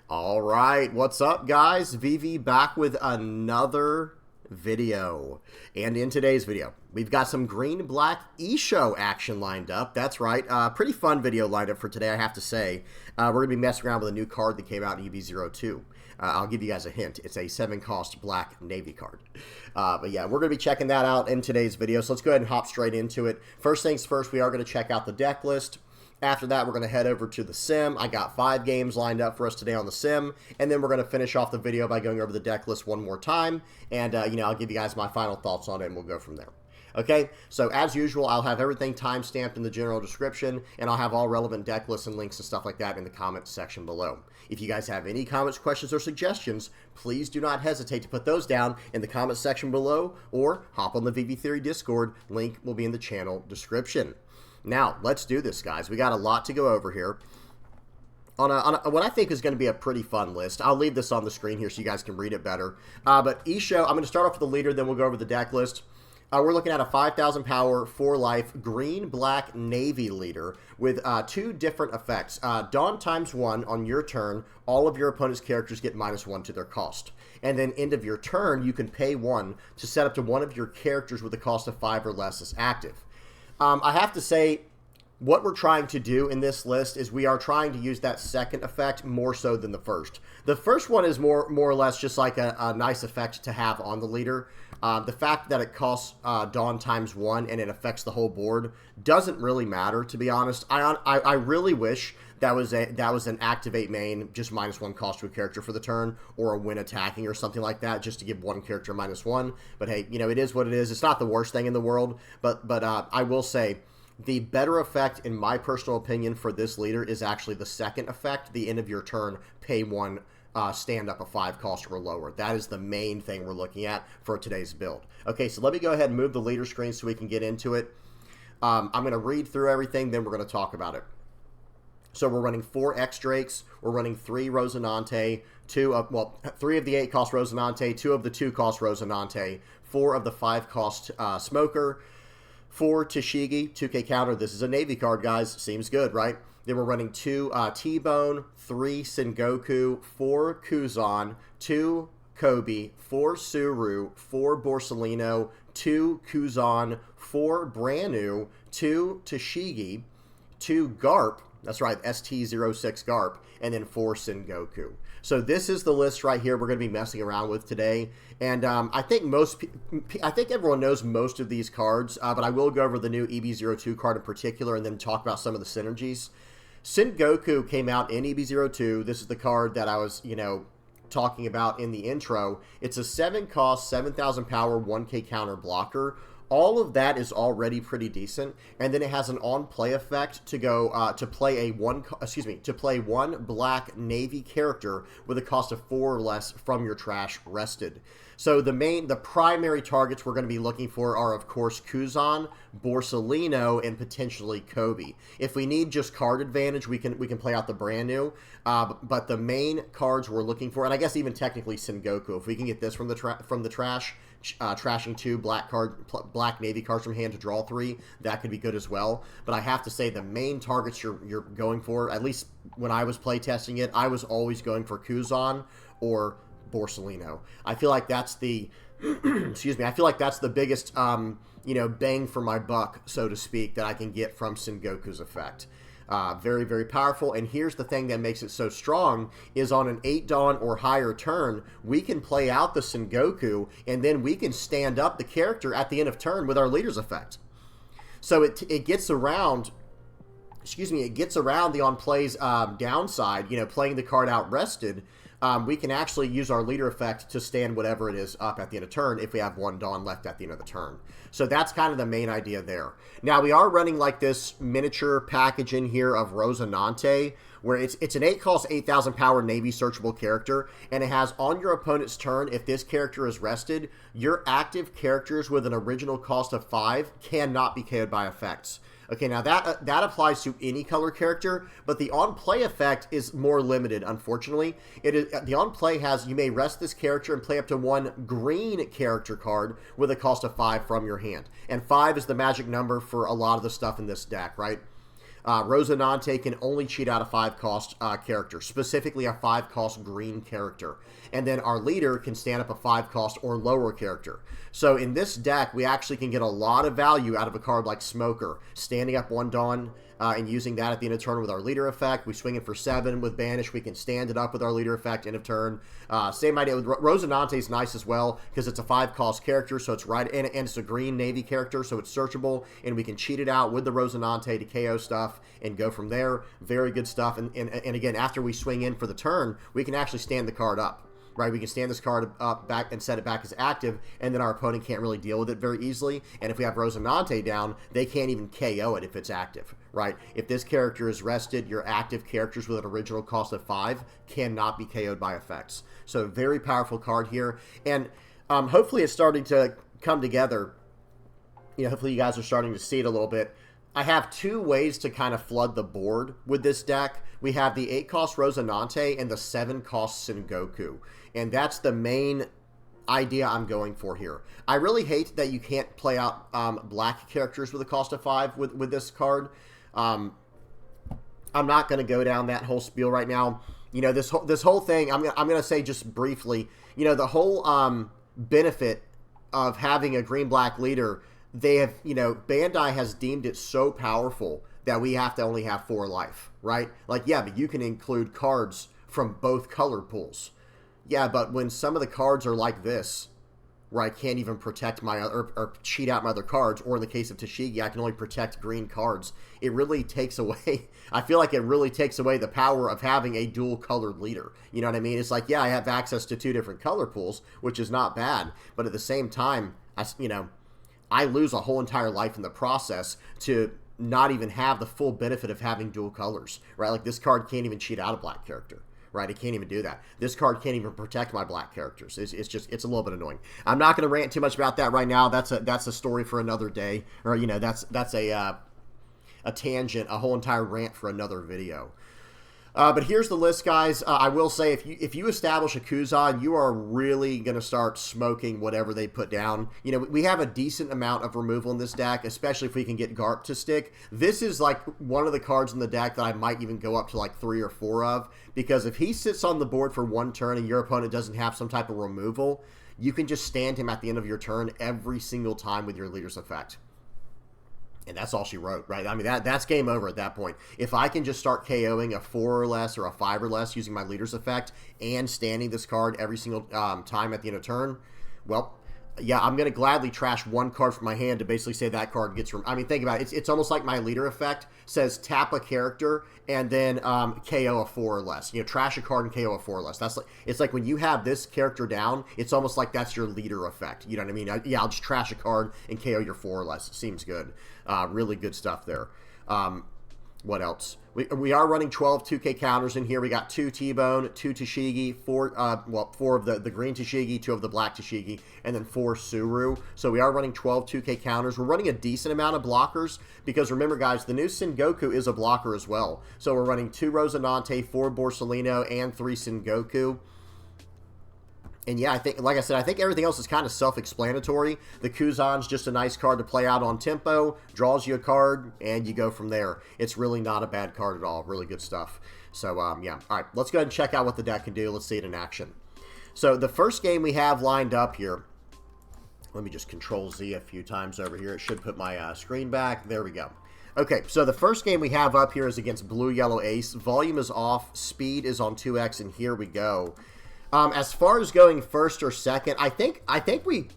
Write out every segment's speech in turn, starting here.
All right, what's up, guys? VV back with another video. And in today's video, we've got some green-black Issho action lined up. That's right, pretty fun video lined up for today, I have to say. We're going to be messing around with a new card that came out in EB02. I'll give you guys a hint. It's a 7-cost black navy card. But yeah, we're going to be checking that out in today's video, so let's go ahead and hop straight into it. First things first, we are going to check out the deck list. After that, we're going to head over to the sim. I got 5 games lined up for us today on the sim, and then we're going to finish off the video by going over the deck list one more time, and, I'll give you guys my final thoughts on it, and we'll go from there. Okay, so as usual, I'll have everything time-stamped in the general description, and I'll have all relevant deck lists and links and stuff like that in the comments section below. If you guys have any comments, questions, or suggestions, please do not hesitate to put those down in the comments section below, or hop on the VV Theory Discord. Link will be in the channel description. Now, let's do this, guys. We got a lot to go over here. On what I think is going to be a pretty fun list. I'll leave this on the screen here so you guys can read it better. But Issho, I'm going to start off with the leader, then we'll go over the deck list. We're looking at a 5,000 power, 4-life, green-black navy leader with 2 different effects. Dawn ×1 on your turn, all of your opponent's characters get -1 to their cost. And then end of your turn, you can pay 1 to set up to one of your characters with a cost of 5 or less as active. I have to say, what we're trying to do in this list is we are trying to use that second effect more so than the first. The first one is more or less just like a nice effect to have on the leader. The fact that it costs Dawn ×1 and it affects the whole board doesn't really matter, to be honest. I really wish that was an activate main, just -1 cost to a character for the turn, or a win attacking or something like that, just to give one character -1. But hey, it is what it is. It's not the worst thing in the world, but I will say the better effect, in my personal opinion, for this leader is actually the second effect, the end of your turn, pay 1, stand up a 5 cost or lower. That is the main thing we're looking at for today's build. Okay, so let me go ahead and move the leader screen so we can get into it. I'm going to read through everything, then we're going to talk about it. So we're running 4 X-Drakes, we're running 3 Rosinante, 3 of the 8-cost Rosinante, 2 of the 2-cost Rosinante, 4 of the 5-cost Smoker, 4 Tashigi, 2K counter. This is a Navy card, guys. Seems good, right? Then we're running 2 T-Bone, 3 Sengoku, 4 Kuzan, 2 Kobe, 4 Suru, 4 Borsalino, 2 Kuzan, 4 Branu, 2 Tashigi, 2 Garp, that's right, ST06 Garp, and then 4 Sengoku. So this is the list right here we're going to be messing around with today. And I think everyone knows most of these cards, but I will go over the new EB02 card in particular and then talk about some of the synergies. Sengoku came out in EB02. This is the card that I was, talking about in the intro. It's a 7-cost, 7,000 power, 1K counter blocker. All of that is already pretty decent, and then it has an on-play effect to go to play one black navy character with a cost of 4 or less from your trash rested. So the primary targets we're going to be looking for are, of course, Kuzan, Borsalino, and potentially Kobe. If we need just card advantage, we can play out the brand new. But the main cards we're looking for, and I guess even technically Sengoku, if we can get this from the trash. Trashing 2 black navy cards from hand to draw 3, that could be good as well. But I have to say the main targets you're going for, at least when I was playtesting it, I was always going for Kuzan or Borsalino. I feel like that's the excuse me, I feel like that's the biggest bang for my buck, so to speak, that I can get from Sengoku's effect. Very, very powerful. And here's the thing that makes it so strong is on an 8 Dawn or higher turn, we can play out the Sengoku, and then we can stand up the character at the end of turn with our leader's effect. So it gets around, it gets around the on plays downside, playing the card out rested. We can actually use our leader effect to stand whatever it is up at the end of turn if we have 1 Dawn left at the end of the turn. So that's kind of the main idea there. Now, we are running like this miniature package in here of Rosinante, where it's an 8-cost, 8,000 power Navy searchable character, and it has on your opponent's turn, if this character is rested, your active characters with an original cost of 5 cannot be KO'd by effects. Okay, now that applies to any color character, but the on-play effect is more limited, unfortunately. The on-play has, you may rest this character and play up to 1 green character card with a cost of 5 from your hand. And 5 is the magic number for a lot of the stuff in this deck, right? Rosinante can only cheat out a 5-cost character, specifically a 5-cost green character. And then our leader can stand up a 5-cost or lower character. So in this deck, we actually can get a lot of value out of a card like Smoker, standing up 1 Dawn and using that at the end of turn with our leader effect. We swing it for 7 with Banish. We can stand it up with our leader effect end of turn. Same idea with Rosinante is nice as well because it's a 5-cost character, so it's right, and it's a green Navy character, so it's searchable, and we can cheat it out with the Rosinante to KO stuff and go from there. Very good stuff. And again, after we swing in for the turn, we can actually stand the card up. Right, we can stand this card up back and set it back as active, and then our opponent can't really deal with it very easily. And if we have Rosinante down, they can't even KO it if it's active, right? If this character is rested, your active characters with an original cost of 5 cannot be KO'd by effects. So very powerful card here, and hopefully it's starting to come together. You know, hopefully you guys are starting to see it a little bit. I have 2 ways to kind of flood the board with this deck. We have the 8-cost Rosinante and the 7-cost Sengoku. And that's the main idea I'm going for here. I really hate that you can't play out black characters with a cost of 5 with this card. I'm not going to go down that whole spiel right now. You know, this whole thing, I'm going to say just briefly, you know, the whole benefit of having a green-black leader, they have, you know, Bandai has deemed it so powerful that we have to only have 4 life, right? Like, yeah, but you can include cards from both color pools. Yeah, but when some of the cards are like this, where I can't even protect my or cheat out my other cards, or in the case of Tashigi, I can only protect green cards, it really takes away, I feel like it really takes away the power of having a dual-colored leader. You know what I mean? It's like, yeah, I have access to 2 different color pools, which is not bad, but at the same time, I lose a whole entire life in the process to not even have the full benefit of having dual colors, right? Like, this card can't even cheat out a black character. Right, it can't even do that. This card can't even protect my black characters. It's a little bit annoying. I'm not going to rant too much about that right now. That's a story for another day, or you know, that's a tangent, a whole entire rant for another video. But here's the list, guys. I will say, if you establish a Kuzan, you are really going to start smoking whatever they put down. You know, we have a decent amount of removal in this deck, especially if we can get Garp to stick. This is like one of the cards in the deck that I might even go up to like 3 or 4 of, because if he sits on the board for 1 turn and your opponent doesn't have some type of removal, you can just stand him at the end of your turn every single time with your leader's effect. And that's all she wrote, right? I mean, that's game over at that point. If I can just start KOing a 4 or less or a 5 or less using my leader's effect and standing this card every single time at the end of turn, well, yeah, I'm going to gladly trash 1 card from my hand to basically say that card gets... I mean, think about it. It's almost like my leader effect says tap a character and then KO a 4 or less. You know, trash a card and KO a 4 or less. That's like, it's like when you have this character down, it's almost like that's your leader effect. You know what I mean? Yeah, I'll just trash a card and KO your 4 or less. It seems good. Really good stuff there. What else? We are running 12 2K counters in here. We got 2 T-Bone, 2 Tashigi, 4 of the green Tashigi, 2 of the black Tashigi, and then 4 Suru. So we are running 12 2K counters. We're running a decent amount of blockers because remember, guys, the new Sengoku is a blocker as well. So we're running 2 Rosinante, 4 Borsalino, and 3 Sengoku. And yeah, I think, like I said, I think everything else is kind of self-explanatory. The Kuzan's just a nice card to play out on tempo, draws you a card, and you go from there. It's really not a bad card at all. Really good stuff. So, yeah. All right, let's go ahead and check out what the deck can do. Let's see it in action. So, the first game we have lined up here, let me just Control-Z a few times over here. It should put my screen back. There we go. Okay, so the first game we have up here is against Blue-Yellow Ace. Volume is off. Speed is on 2x, and here we go. As far as going first or second, I think we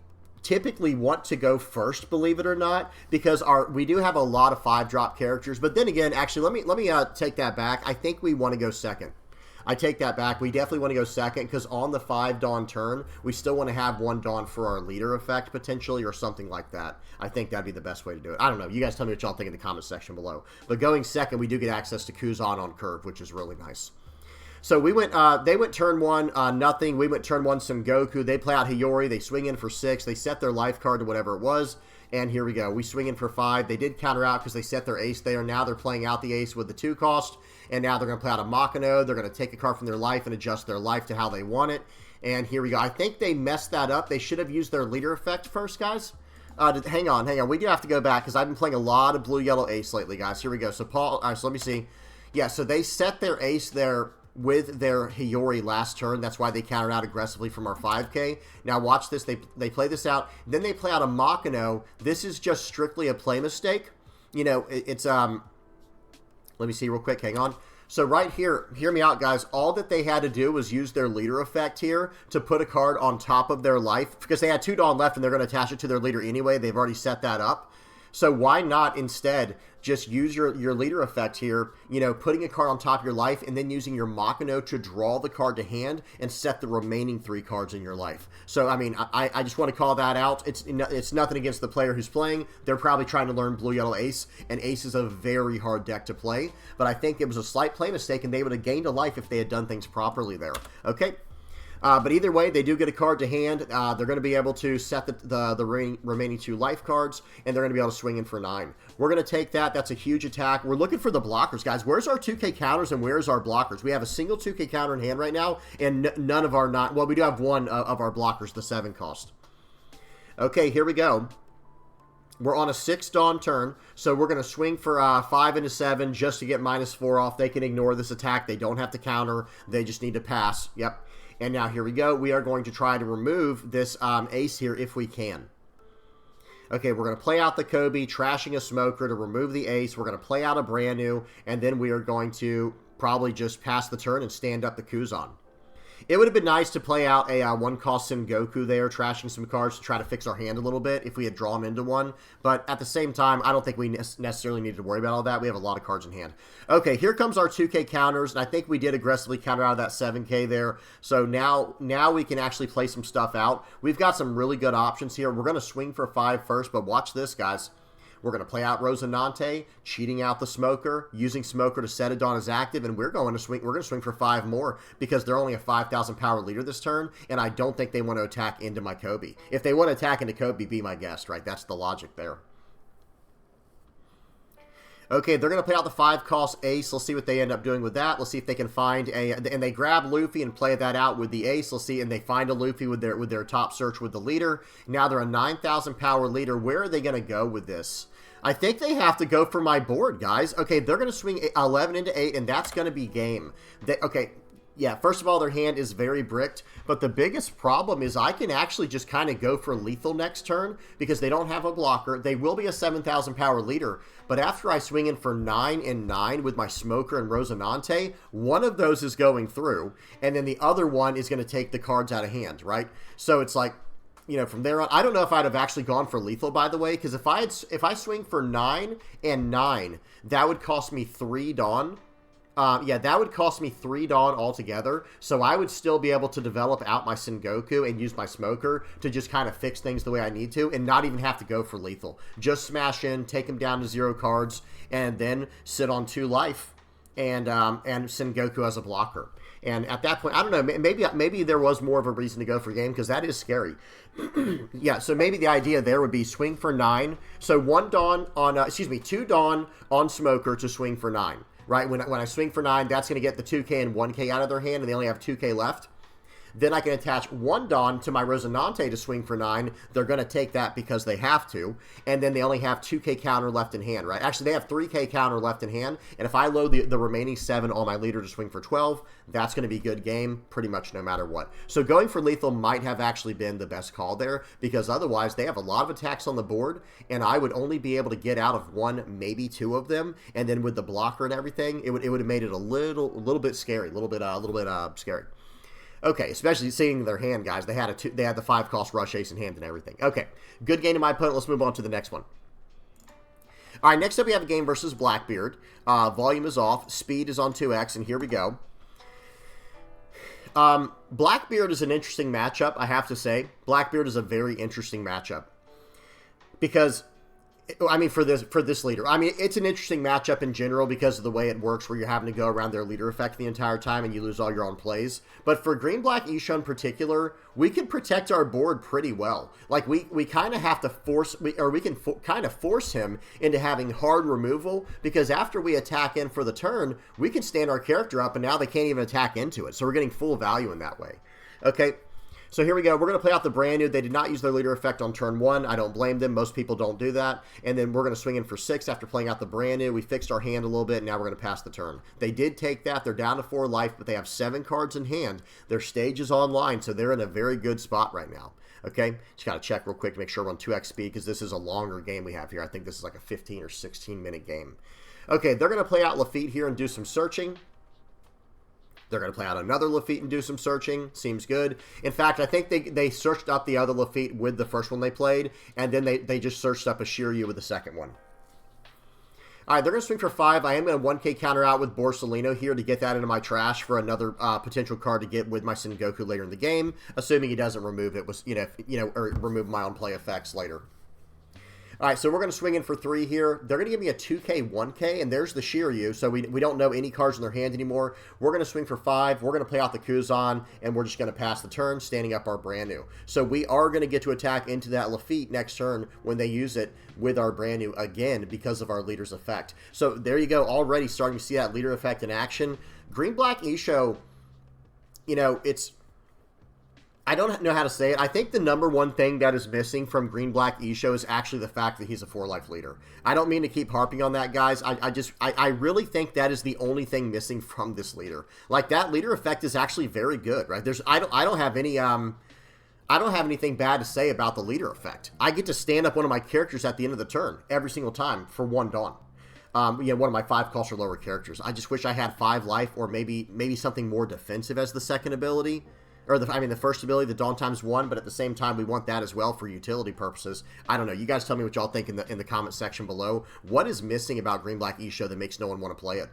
typically want to go first, believe it or not, because we do have a lot of 5-drop characters. But then again, actually, let me take that back. I think we want to go second. I take that back. We definitely want to go second because on the 5 Dawn turn, we still want to have 1 Dawn for our leader effect potentially or something like that. I think that'd be the best way to do it. I don't know. You guys tell me what y'all think in the comment section below. But going second, we do get access to Kuzan on curve, which is really nice. So we went, they went turn 1, nothing. We went turn 1, Sengoku. They play out Hiyori. They swing in for 6. They set their life card to whatever it was. And here we go. We swing in for 5. They did counter out because they set their ace there. Now they're playing out the ace with the 2 cost. And now they're going to play out a Makino. They're going to take a card from their life and adjust their life to how they want it. And here we go. I think they messed that up. They should have used their leader effect first, guys. Hang on. We do have to go back because I've been playing a lot of blue-yellow ace lately, guys. Here we go. So Paul, all right, so let me see. Yeah, so they set their ace there with their Hiyori last turn. That's why they countered out aggressively from our 5K. Now watch this. They play this out. Then they play out a Makino. This is just strictly a play mistake. You know, it's let me see real quick. Hang on. So right here, hear me out, guys. All that they had to do was use their leader effect here to put a card on top of their life because they had 2 Dawn left and they're going to attach it to their leader anyway. They've already set that up. So why not instead just use your leader effect here, you know, putting a card on top of your life and then using your Makino to draw the card to hand and set the remaining 3 cards in your life. So, I mean, I just want to call that out. It's nothing against the player who's playing. They're probably trying to learn blue-yellow ace, and ace is a very hard deck to play. But I think it was a slight play mistake, and they would have gained a life if they had done things properly there. Okay? But either way, they do get a card to hand. They're going to be able to set the remaining 2 life cards, and they're going to be able to swing in for 9. We're going to take that. That's a huge attack. We're looking for the blockers, guys. Where's our 2K counters and where's our blockers? We have a single 2K counter in hand right now, and none of our 9... Well, we do have one of our blockers, the 7 cost. Okay, here we go. We're on a 6 Dawn turn, so we're going to swing for 5 into 7 just to get -4 off. They can ignore this attack. They don't have to counter. They just need to pass. Yep. And now here we go. We are going to try to remove this ace here if we can. Okay, we're going to play out the Kobe, trashing a smoker to remove the ace. We're going to play out a brand new, and then we are going to probably just pass the turn and stand up the Kuzan. It would have been nice to play out a 1-cost Sengoku there, trashing some cards to try to fix our hand a little bit if we had drawn into one. But at the same time, I don't think we necessarily need to worry about all that. We have a lot of cards in hand. Okay, here comes our 2K counters, and I think we did aggressively counter out of that 7K there. So now we can actually play some stuff out. We've got some really good options here. We're going to swing for 5 first, but watch this, guys. We're going to play out Rosinante, cheating out the Smoker, using Smoker to set a Dawn as active, and we're going to swing for 5 more because they're only a 5,000 power leader this turn, and I don't think they want to attack into my Kobe. If they want to attack into Kobe, be my guest, right? That's the logic there. Okay, they're going to play out the 5-cost ace. Let's see what they end up doing with that. Let's see if they can find a... And they grab Luffy and play that out with the ace. Let's see, and they find a Luffy with their top search with the leader. Now they're a 9,000 power leader. Where are they going to go with this? I think they have to go for my board, guys. Okay, they're going to swing 11 into 8, and that's going to be game. Okay, yeah, first of all, their hand is very bricked, but the biggest problem is I can actually just kind of go for lethal next turn because they don't have a blocker. They will be a 7,000 power leader, but after I swing in for 9 and 9 with my Smoker and Rosinante, one of those is going through, and then the other one is going to take the cards out of hand, right? So it's like, you know, from there on, I don't know if I'd have actually gone for lethal, by the way, because if I swing for 9 and 9, that would cost me 3 Dawn. Yeah, that would cost me 3 Dawn altogether, so I would still be able to develop out my Sengoku and use my Smoker to just kind of fix things the way I need to and not even have to go for lethal. Just smash in, take him down to 0 cards, and then sit on 2 life and Sengoku as a blocker. And at that point, I don't know, maybe there was more of a reason to go for game because that is scary. Yeah, so maybe the idea there would be swing for 9. So 1 Dawn on, 2 Dawn on Smoker to swing for 9. Right, when I swing for 9, that's going to get the 2K and 1K out of their hand, and they only have 2K left. Then I can attach 1 Dawn to my Rosinante to swing for 9. They're going to take that because they have to. And then they only have 2K counter left in hand, right? Actually, they have 3K counter left in hand. And if I load the remaining 7 on my leader to swing for 12, that's going to be good game pretty much no matter what. So going for lethal might have actually been the best call there because otherwise they have a lot of attacks on the board and I would only be able to get out of 1, maybe 2 of them. And then with the blocker and everything, it would have made it a little bit scary, a little bit scary. Okay, especially seeing their hand, guys. They had the 5-cost rush ace in hand and everything. Okay, good game to my opponent. Let's move on to the next one. All right, next up we have a game versus Blackbeard. Volume is off. Speed is on 2x, and here we go. Blackbeard is an interesting matchup, I have to say. Blackbeard is a very interesting matchup. Because, I mean, for this leader. I mean, it's an interesting matchup in general because of the way it works where you're having to go around their leader effect the entire time and you lose all your own plays. But for Green-Black Issho in particular, we can protect our board pretty well. Like, we kind of have to force, we can kind of force him into having hard removal because after we attack in for the turn, we can stand our character up and now they can't even attack into it. So we're getting full value in that way. Okay. So here we go. We're going to play out the brand new. They did not use their leader effect on turn 1. I don't blame them. Most people don't do that. And then we're going to swing in for 6 after playing out the brand new. We fixed our hand a little bit, and now we're going to pass the turn. They did take that. They're down to 4 life, but they have 7 cards in hand. Their stage is online, so they're in a very good spot right now. Okay, just got to check real quick to make sure we're on 2x speed because this is a longer game we have here. I think this is like a 15 or 16 minute game. Okay, they're going to play out Lafitte here and do some searching. They're going to play out another Lafitte and do some searching. Seems good. In fact, I think they searched up the other Lafitte with the first one they played, and then they just searched up a Shiryu with the second one. All right, they're going to swing for 5. I am going to 1K counter out with Borsalino here to get that into my trash for another potential card to get with my Sengoku later in the game, assuming he doesn't remove it, or remove my own play effects later. All right, so we're going to swing in for 3 here. They're going to give me a 2K, 1K, and there's the Shiryu, so we don't know any cards in their hand anymore. We're going to swing for 5. We're going to play out the Kuzan, and we're just going to pass the turn, standing up our brand new. So we are going to get to attack into that Lafitte next turn when they use it with our brand new again because of our leader's effect. So there you go, already starting to see that leader effect in action. Green-Black Issho, it's... I don't know how to say it. I think the number one thing that is missing from Green-Black Issho is actually the fact that he's a 4-life leader. I don't mean to keep harping on that, guys. I really think that is the only thing missing from this leader. Like, that leader effect is actually very good, right? I don't have anything bad to say about the leader effect. I get to stand up one of my characters at the end of the turn every single time for 1 Dawn. One of my 5 cost or lower characters. I just wish I had 5 life or maybe something more defensive as the second ability. Or the first ability, the Dawn ×1, but at the same time, we want that as well for utility purposes. I don't know. You guys tell me what y'all think in the comment section below. What is missing about Green-Black Issho that makes no one want to play it?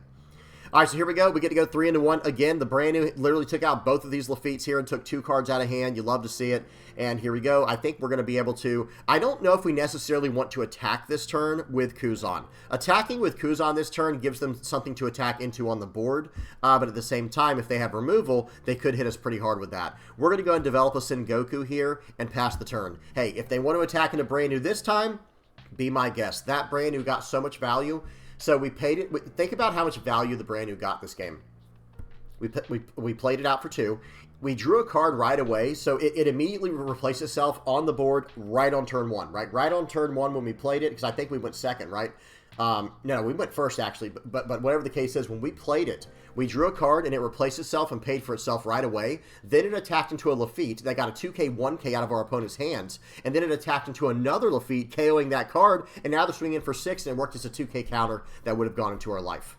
All right, so here we go. We get to go 3 into 1. Again, the brand new literally took out both of these Lafittes here and took 2 cards out of hand. You love to see it. And here we go. I think we're going to be able to... I don't know if we necessarily want to attack this turn with Kuzan. Attacking with Kuzan this turn gives them something to attack into on the board. But at the same time, if they have removal, they could hit us pretty hard with that. We're going to go and develop a Sengoku here and pass the turn. Hey, if they want to attack into brand new this time, be my guest. That brand new got so much value. So we paid it. Think about how much value the brand new got this game. We played it out for 2. We drew a card right away, so it immediately replaced itself on the board right on turn 1, right? Right on turn 1 when we played it, because I think we went second, right? No, we went first, actually, but whatever the case is, when we played it, we drew a card, and it replaced itself and paid for itself right away. Then it attacked into a Lafitte that got a 2K, 1K out of our opponent's hands, and then it attacked into another Lafitte, KOing that card, and now they're swinging in for 6, and it worked as a 2K counter that would have gone into our life.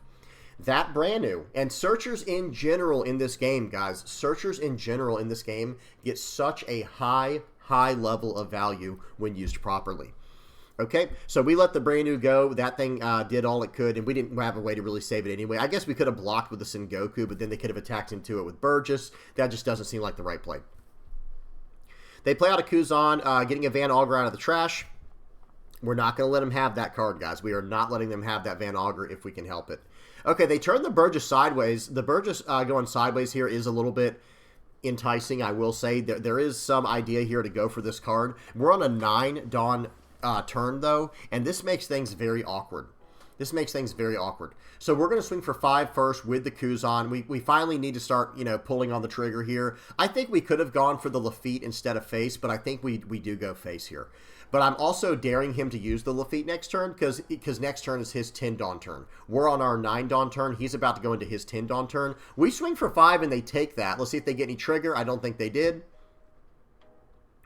That brand new, and searchers in general in this game, guys, searchers in general in this game get such a high level of value when used properly. Okay, so we let the brand new go. That thing did all it could, and we didn't have a way to really save it anyway. I guess we could have blocked with the Sengoku, but then they could have attacked into it with Burgess. That just doesn't seem like the right play. They play out a Kuzan, getting a Van Augur out of the trash. We're not going to let them have that card, guys. We are not letting them have that Van Augur if we can help it. Okay, they turn the Burgess sideways. The Burgess going sideways here is a little bit enticing, I will say. There is some idea here to go for this card. We're on a 9 Dawn turn, though, and this makes things very awkward. This makes things very awkward. So we're going to swing for 5 first with the Kuzan. We finally need to start, pulling on the trigger here. I think we could have gone for the Lafitte instead of face, but I think we do go face here. But I'm also daring him to use the Lafitte next turn because next turn is his 10 Dawn turn. We're on our 9 Dawn turn. He's about to go into his 10 Dawn turn. We swing for 5 and they take that. Let's see if they get any trigger. I don't think they did.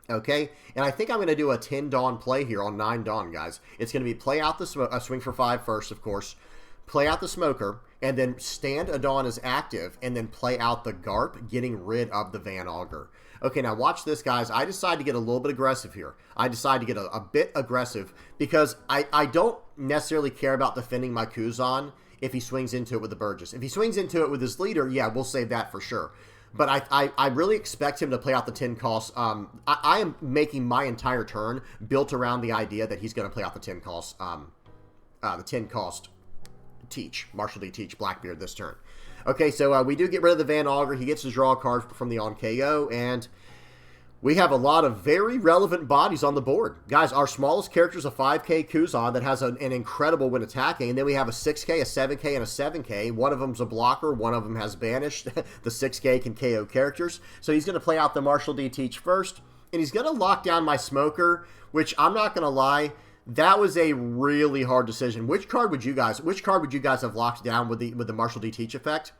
Okay, and I think I'm going to do a 10 Dawn play here on 9 Dawn, guys. It's going to be play out the swing for 5 first, of course. Play out the Smoker, and then stand a Dawn as active, and then play out the Garp, getting rid of the Van Augur. Okay, now watch this, guys. I decide to get a little bit aggressive here. I decide to get a bit aggressive because I don't necessarily care about defending my Kuzan if he swings into it with the Burgess. If he swings into it with his leader, yeah, we'll save that for sure. But I really expect him to play out the 10 cost. I am making my entire turn built around the idea that he's going to play out the 10 cost, Teach, Marshall D. Teach, Blackbeard this turn. Okay, so we do get rid of the Van Augur. He gets to draw a card from the on KO, and We have a lot of very relevant bodies on the board. Guys, our smallest character is a 5K Kuzan that has an incredible when attacking. And then we have a 6K, a 7K, and a 7K. One of them's a blocker. One of them has banished. The 6K can KO characters. So he's going to play out the Marshall D Teach first. And he's going to lock down my Smoker, which I'm not going to lie, that was a really hard decision. Which card would you guys have locked down with the Marshall D Teach effect?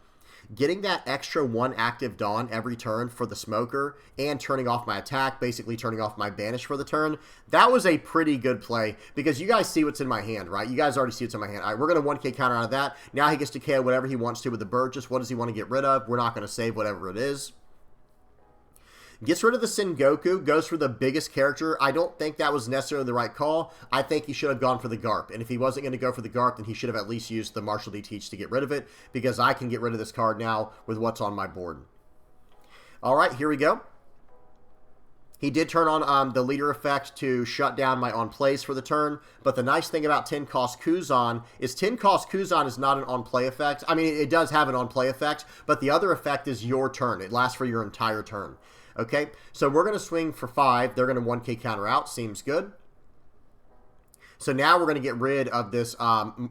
Getting that extra 1 active Dawn every turn for the Smoker and turning off my attack, basically turning off my banish for the turn, that was a pretty good play because you guys see what's in my hand, right? You guys already see what's in my hand. All right, we're going to 1K counter out of that. Now he gets to KO whatever he wants to with the Burgess. What does he want to get rid of? We're not going to save whatever it is. Gets rid of the Sengoku, goes for the biggest character. I don't think that was necessarily the right call. I think he should have gone for the Garp. And if he wasn't going to go for the Garp, then he should have at least used the Marshall D Teach to get rid of it, because I can get rid of this card now with what's on my board. All right, here we go. He did turn on the leader effect to shut down my on-plays for the turn, but the nice thing about 10 cost Kuzan is 10 cost Kuzan is not an on-play effect. I mean, it does have an on-play effect, but the other effect is your turn. It lasts for your entire turn. Okay, so we're going to swing for 5. They're going to 1K counter out. Seems good. So now we're going to get rid of this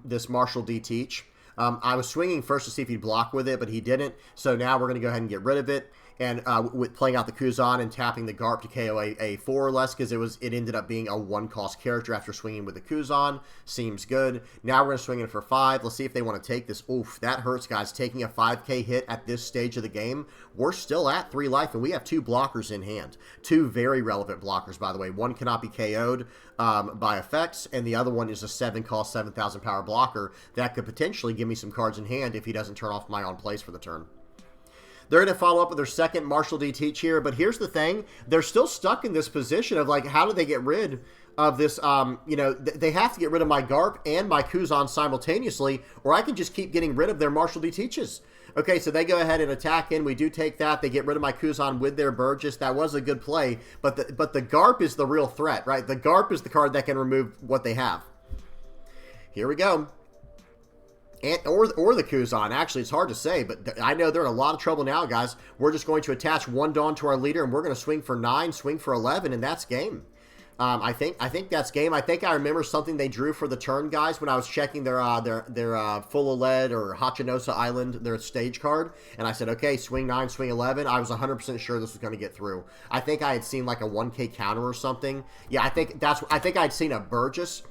this Marshall D Teach. I was swinging first to see if he'd block with it, but he didn't. So now we're going to go ahead and get rid of it. And with playing out the Kuzan and tapping the Garp to KO a 4 or less, because it ended up being a 1-cost character after swinging with the Kuzan. Seems good. Now we're going to swing in for 5. Let's see if they want to take this. Oof, that hurts, guys. Taking a 5K hit at this stage of the game. We're still at 3 life, and we have 2 blockers in hand. 2 very relevant blockers, by the way. One cannot be KO'd by effects, and the other one is a 7-cost, 7,000 power blocker that could potentially give me some cards in hand if he doesn't turn off my on-plays for the turn. They're going to follow up with their second Marshall D Teach here, but here's the thing. They're still stuck in this position of, like, how do they get rid of this, you know, they have to get rid of my Garp and my Kuzan simultaneously, or I can just keep getting rid of their Marshall D Teaches. Okay, so they go ahead and attack in. We do take that. They get rid of my Kuzan with their Burgess. That was a good play, but the Garp is the real threat, right? The Garp is the card that can remove what they have. Here we go. Or the Kuzan. Actually, it's hard to say, but I know they're in a lot of trouble now, guys. We're just going to attach 1 Dawn to our leader, and we're going to swing for 9, swing for 11, and that's game. I think that's game. I think I remember something they drew for the turn, guys, when I was checking their Full of Lead or Hachinosa Island, their stage card, and I said, okay, swing 9, swing 11. I was 100% sure this was going to get through. I think I had seen like a 1K counter or something. Yeah, I think I'd seen a Burgess.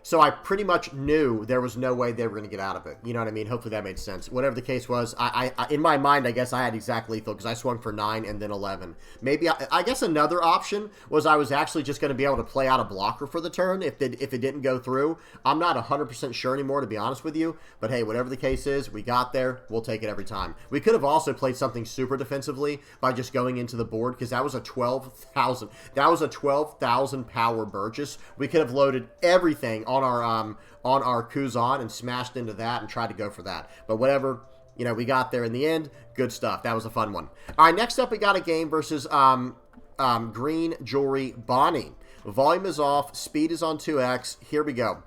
So I pretty much knew there was no way they were going to get out of it. You know what I mean? Hopefully that made sense. Whatever the case was, I in my mind, I guess I had exact lethal because I swung for 9 and then 11. Maybe, I guess another option was I was actually just going to be able to play out a blocker for the turn if it didn't go through. I'm not 100% sure anymore, to be honest with you. But hey, whatever the case is, we got there. We'll take it every time. We could have also played something super defensively by just going into the board because that was a 12,000. That was a 12,000 power Burgess. We could have loaded everything on our Kuzan and smashed into that and tried to go for that. But whatever, you know, we got there in the end. Good stuff. That was a fun one. All right, next up we got a game versus Green Jewelry Bonney. Volume is off. Speed is on 2x. Here we go.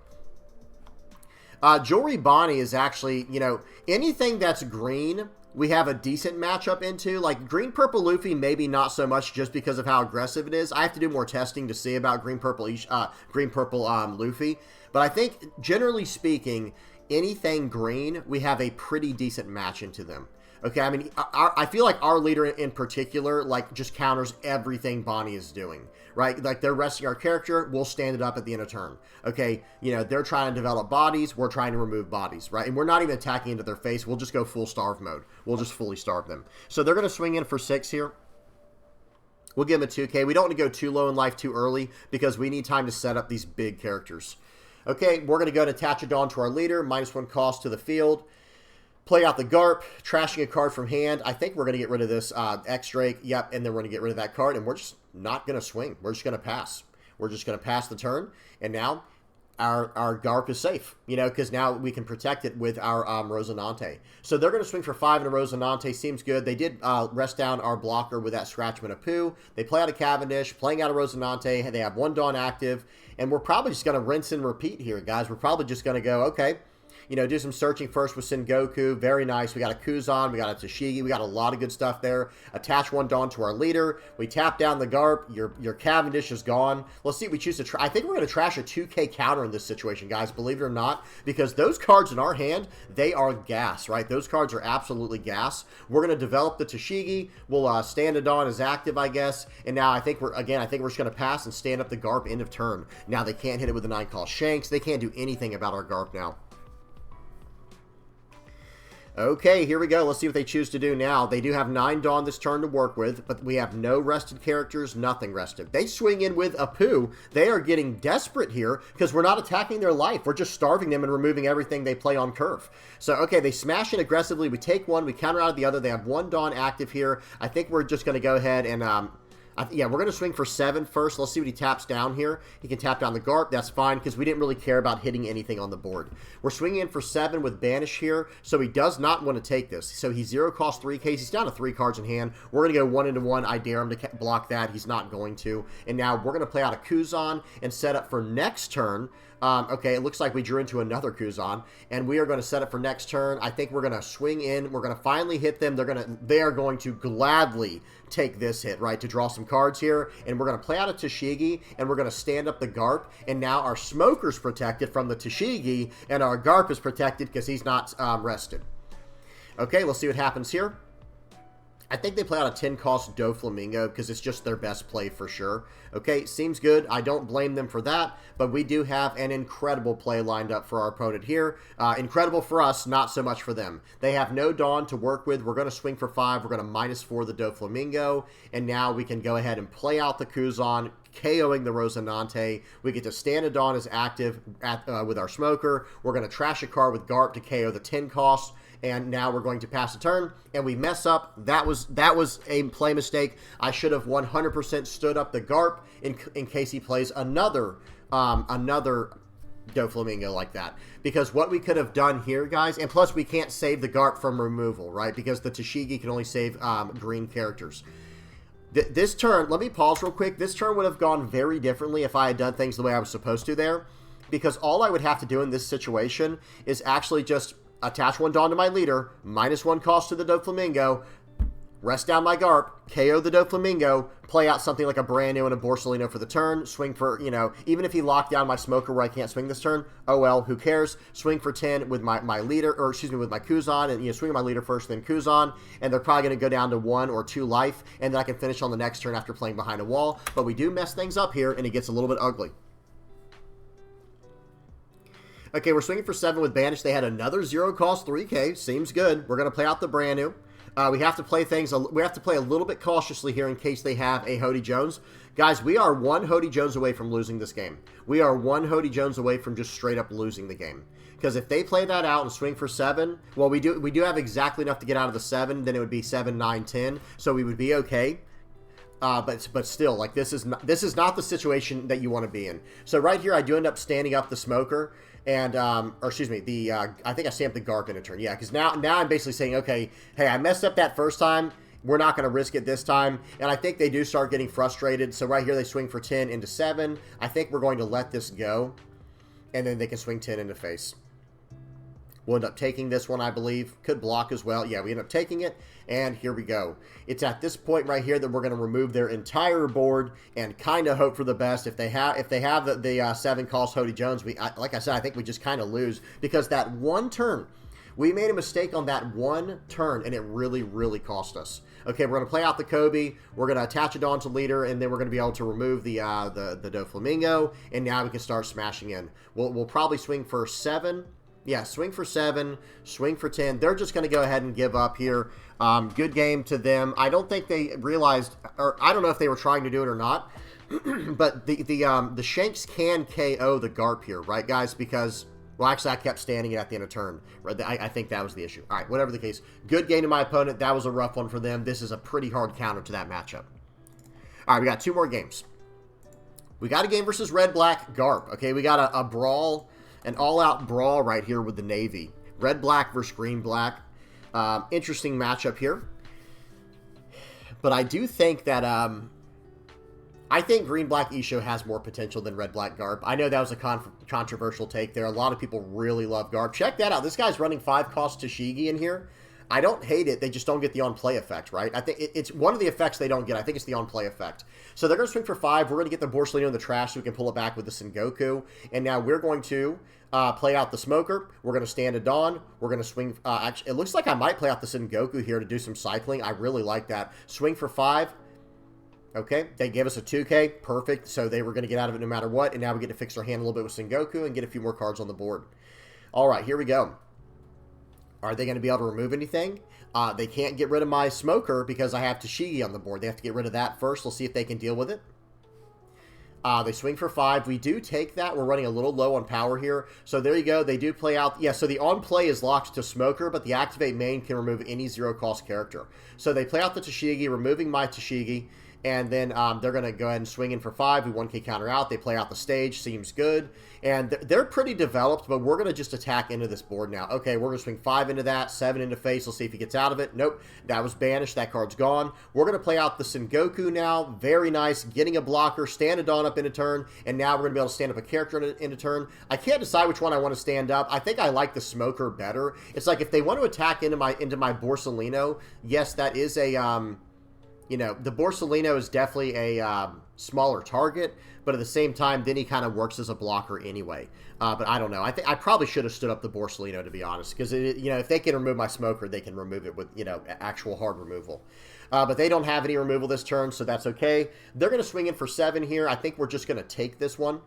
Jewelry Bonney is actually, you know, anything that's green we have a decent matchup into. Like green purple Luffy, maybe not so much just because of how aggressive it is. I have to do more testing to see about green purple Luffy. But I think generally speaking, anything green, we have a pretty decent match into them. Okay, I mean, I feel like our leader in particular, like, just counters everything Bonney is doing, right? Like, they're resting our character, we'll stand it up at the end of turn. Okay, you know, they're trying to develop bodies, we're trying to remove bodies, right? And we're not even attacking into their face, we'll just go full starve mode. We'll just fully starve them. So they're going to swing in for 6 here. We'll give them a 2K. We don't want to go too low in life too early because we need time to set up these big characters. Okay, we're going to go and attach a Dawn to our leader, -1 cost to the field. Play out the Garp, trashing a card from hand. I think we're going to get rid of this X-Drake. Yep, and then we're going to get rid of that card, and we're just not going to swing. We're just going to pass. We're just going to pass the turn, and now our Garp is safe, you know, because now we can protect it with our Rosinante. So they're going to swing for 5 in a Rosinante. Seems good. They did rest down our blocker with that Scratchman of Pooh. They play out a Cavendish, playing out a Rosinante. They have 1 Dawn active, and we're probably just going to rinse and repeat here, guys. We're probably just going to go, okay, you know, do some searching first with Sengoku. Very nice. We got a Kuzan. We got a Tashigi. We got a lot of good stuff there. Attach one Dawn to our leader. We tap down the Garp. Your Cavendish is gone. Let's see if we choose to I think we're going to trash a 2K counter in this situation, guys, believe it or not, because those cards in our hand, they are gas, right? Those cards are absolutely gas. We're going to develop the Tashigi. We'll stand a Dawn as active, I guess. And now I think we're just going to pass and stand up the Garp end of turn. Now they can't hit it with the 9-cost Shanks. They can't do anything about our Garp now. Okay, here we go. Let's see what they choose to do now. They do have 9 Dawn this turn to work with, but we have no rested characters, nothing rested. They swing in with a Poo. They are getting desperate here because we're not attacking their life. We're just starving them and removing everything they play on curve. So, okay, they smash in aggressively. We take one. We counter out of the other. They have 1 Dawn active here. I think we're just going to go ahead and... yeah, we're going to swing for 7 first. Let's see what he taps down here. He can tap down the Garp. That's fine because we didn't really care about hitting anything on the board. We're swinging in for 7 with Banish here, so he does not want to take this. So he's 0-cost 3Ks. He's down to 3 cards in hand. We're going to go 1 into 1. I dare him to block that. He's not going to. And now we're going to play out a Kuzan and set up for next turn. Okay, it looks like we drew into another Kuzan, and we are going to set up for next turn. I think we're going to swing in. We're going to finally hit them. They are going to gladly take this hit, right, to draw some cards here, and we're going to play out a Tashigi, and we're going to stand up the Garp, and now our Smoker's protected from the Tashigi, and our Garp is protected because he's not rested. Okay, let's see what happens here. I think they play out a 10-cost Doflamingo because it's just their best play for sure. Okay, seems good. I don't blame them for that, but we do have an incredible play lined up for our opponent here. Incredible for us, not so much for them. They have no Dawn to work with. We're going to swing for 5. We're going to -4 the Doflamingo, and now we can go ahead and play out the Kuzan, KOing the Rosinante. We get to stand a Dawn as active with our Smoker. We're going to trash a card with Garp to KO the 10-cost. And now we're going to pass a turn, and we mess up. That was a play mistake. I should have 100% stood up the Garp in case he plays another Doflamingo like that. Because what we could have done here, guys, and plus we can't save the Garp from removal, right? Because the Tashigi can only save green characters. This turn, let me pause real quick. This turn would have gone very differently if I had done things the way I was supposed to there. Because all I would have to do in this situation is actually just attach 1 Dawn to my leader, -1 cost to the Doflamingo, rest down my Garp, KO the Doflamingo, play out something like a Brand New and a Borsalino for the turn, swing for, you know, even if he locked down my Smoker where I can't swing this turn, oh well, who cares, swing for 10 with my leader, or excuse me, with my Kuzan, and, you know, swing my leader first, then Kuzan, and they're probably going to go down to 1 or 2 life, and then I can finish on the next turn after playing behind a wall, but we do mess things up here, and it gets a little bit ugly. Okay, we're swinging for 7 with Banish. They had another 0-cost 3K. Seems good. We're going to play out the Brand New. We have to play a little bit cautiously here in case they have a Hody Jones. Guys, we are 1 Hody Jones away from losing this game. We are 1 Hody Jones away from just straight up losing the game. Because if they play that out and swing for 7, well, we do have exactly enough to get out of the 7. Then it would be 7, 9, 10. So we would be okay. But still, like, this is not the situation that you want to be in. So right here, I do end up standing up the Smoker. And, or excuse me, I think I stamped the Garp in a turn. Yeah, because now I'm basically saying, okay, hey, I messed up that first time. We're not going to risk it this time. And I think they do start getting frustrated. So right here, they swing for 10 into 7. I think we're going to let this go. And then they can swing 10 into face. We'll end up taking this one, I believe. Could block as well. Yeah, we end up taking it, and here we go. It's at this point right here that we're going to remove their entire board and kind of hope for the best. If they have the 7-cost Hody Jones, like I said, I think we just kind of lose because that one turn, we made a mistake on that one turn, and it really, really cost us. Okay, we're going to play out the Kobe. We're going to attach it onto leader, and then we're going to be able to remove the Doflamingo, and now we can start smashing in. We'll probably swing for 7. Yeah, swing for 7, swing for 10. They're just going to go ahead and give up here. Good game to them. I don't think they realized, or I don't know if they were trying to do it or not, but the Shanks can KO the Garp here, right, guys? Because, well, actually, I kept standing it at the end of turn. Right? I think that was the issue. All right, whatever the case. Good game to my opponent. That was a rough one for them. This is a pretty hard counter to that matchup. All right, we got 2 more games. We got a game versus Red-Black Garp. Okay, we got a brawl. An all-out brawl right here with the Navy. Red-Black versus Green-Black. Interesting matchup here. But I do think that I think green-black Issho has more potential than red-black Garp. I know that was a controversial take there. A lot of people really love Garp. Check that out. This guy's running 5-cost Tashigi in here. I don't hate it. They just don't get the on-play effect, right? I think it's one of the effects they don't get. I think it's the on-play effect. So they're going to swing for 5. We're going to get the Borsalino in the trash so we can pull it back with the Sengoku. And now we're going to play out the Smoker. We're going to stand a Dawn. We're going to swing. Actually, it looks like I might play out the Sengoku here to do some cycling. I really like that. Swing for 5. Okay, they gave us a 2K. Perfect. So they were going to get out of it no matter what. And now we get to fix our hand a little bit with Sengoku and get a few more cards on the board. All right, here we go. Are they going to be able to remove anything? They can't get rid of my Smoker because I have Tashigi on the board. They have to get rid of that first. We'll see if they can deal with it. They swing for 5. We do take that. We're running a little low on power here. So there you go. They do play out. Yeah, so the on-play is locked to Smoker, but the activate main can remove any 0-cost character. So they play out the Tashigi, removing my Tashigi. And then they're going to go ahead and swing in for 5. We 1K counter out. They play out the stage. Seems good. And they're pretty developed, but we're going to just attack into this board now. Okay, we're going to swing 5 into that, 7 into face. Let's see if he gets out of it. Nope, that was banished. That card's gone. We're going to play out the Sengoku now. Very nice. Getting a blocker. Stand a Dawn up in a turn. And now we're going to be able to stand up a character in a turn. I can't decide which one I want to stand up. I think I like the Smoker better. It's like if they want to attack into my Borsalino, yes, that is a... You know, the Borsalino is definitely a smaller target, but at the same time, then he kind of works as a blocker anyway. But I don't know. I think I probably should have stood up the Borsalino, to be honest, because, you know, if they can remove my Smoker, they can remove it with, you know, actual hard removal. But they don't have any removal this turn, so that's okay. They're going to swing in for 7 here. I think we're just going to take this one.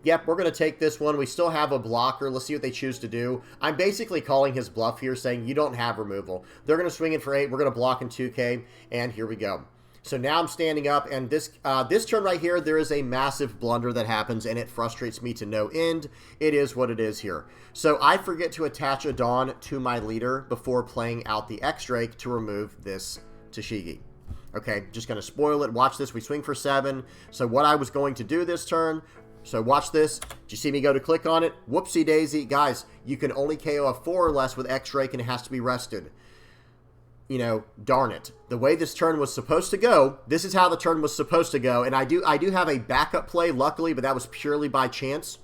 Yep, we're going to take this one. We still have a blocker. Let's see what they choose to do. I'm basically calling his bluff here, saying you don't have removal. They're going to swing in for 8. We're going to block in 2K, and here we go. So now I'm standing up, and this turn right here, there is a massive blunder that happens, and it frustrates me to no end. It is what it is here. So I forget to attach a Dawn to my leader before playing out the X-Drake to remove this Tashigi. Okay, just going to spoil it. Watch this. We swing for 7. So what I was going to do this turn... So watch this. Did you see me go to click on it? Whoopsie daisy. Guys, you can only KO a 4 or less with X-Drake and it has to be rested. You know, darn it. The way this turn was supposed to go, this is how the turn was supposed to go. And I do have a backup play, luckily, but that was purely by chance.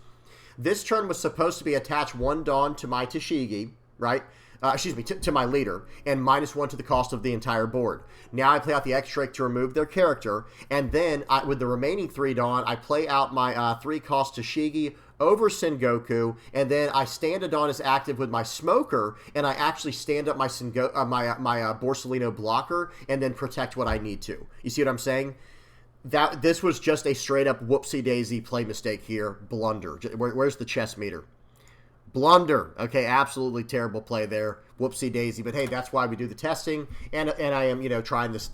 This turn was supposed to be attach 1 Dawn to my Tashigi, right? Excuse me, to my leader, and -1 to the cost of the entire board. Now I play out the X-Drake to remove their character, and then with the remaining 3 Dawn, I play out my 3-cost Tashigi over Sengoku, and then I stand a Dawn as active with my Smoker, and I actually stand up my Borsalino blocker, and then protect what I need to. You see what I'm saying? This was just a straight-up whoopsie-daisy play mistake here. Blunder. Where's the chess meter? Blunder. Okay, absolutely terrible play there. Whoopsie daisy. But hey, that's why we do the testing. And I am, you know, trying this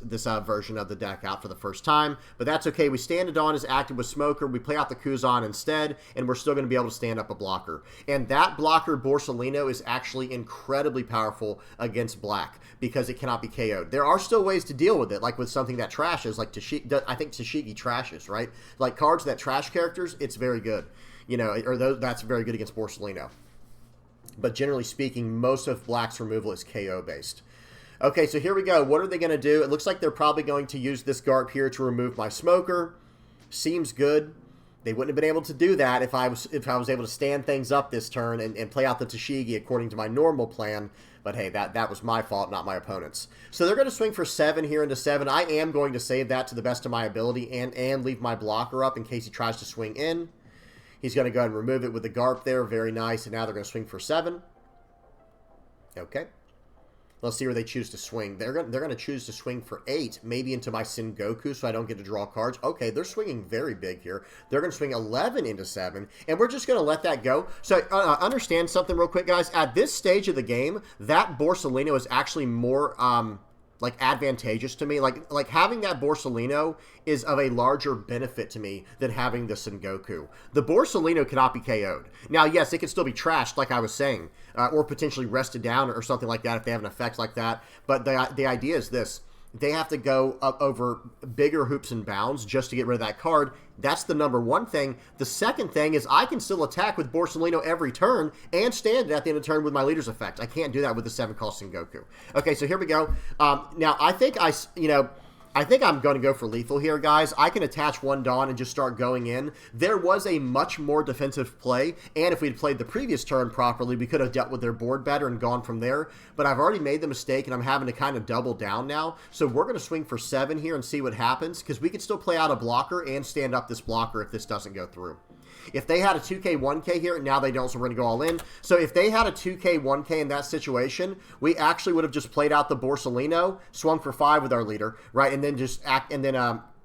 version of the deck out for the first time. But that's okay. We stand a Dawn as active with Smoker. We play out the Kuzan instead. And we're still going to be able to stand up a blocker. And that blocker, Borsalino, is actually incredibly powerful against black. Because it cannot be KO'd. There are still ways to deal with it. Like with something that trashes. Like Tashigi. I think Tashigi trashes, right? Like cards that trash characters, it's very good. You know, or that's very good against Borsalino. But generally speaking, most of black's removal is KO based. Okay, so here we go. What are they going to do? It looks like they're probably going to use this Garp here to remove my Smoker. Seems good. They wouldn't have been able to do that if I was able to stand things up this turn and play out the Tashigi according to my normal plan. But hey, that was my fault, not my opponent's. So they're going to swing for 7 here into 7. I am going to save that to the best of my ability and leave my blocker up in case he tries to swing in. He's going to go ahead and remove it with the Garp there. Very nice. And now they're going to swing for 7. Okay. Let's see where they choose to swing. They're going to choose to swing for 8, maybe into my Sengoku so I don't get to draw cards. Okay, they're swinging very big here. They're going to swing 11 into 7, and we're just going to let that go. So understand something real quick, guys. At this stage of the game, that Borsalino is actually more... like advantageous to me. Like having that Borsalino is of a larger benefit to me than having the Sengoku. The Borsalino cannot be KO'd. Now, yes, it can still be trashed, like I was saying, or potentially rested down or something like that if they have an effect like that. But the idea is this. They have to go up over bigger hoops and bounds just to get rid of that card. That's the number one thing. The second thing is I can still attack with Borsalino every turn and stand at the end of the turn with my leader's effect. I can't do that with the 7-cost Sengoku. Okay, so here we go. Now, I think I think I'm going to go for lethal here, guys. I can attach one Dawn and just start going in. There was a much more defensive play, and if we'd played the previous turn properly, we could have dealt with their board better and gone from there. But I've already made the mistake, and I'm having to kind of double down now. So we're going to swing for 7 here and see what happens, because we could still play out a blocker and stand up this blocker if this doesn't go through. If they had a 2K, 1K here, now they don't, so we're going to go all in. So if they had a 2K, 1K in that situation, we actually would have just played out the Borsellino, swung for 5 with our leader, right? And then just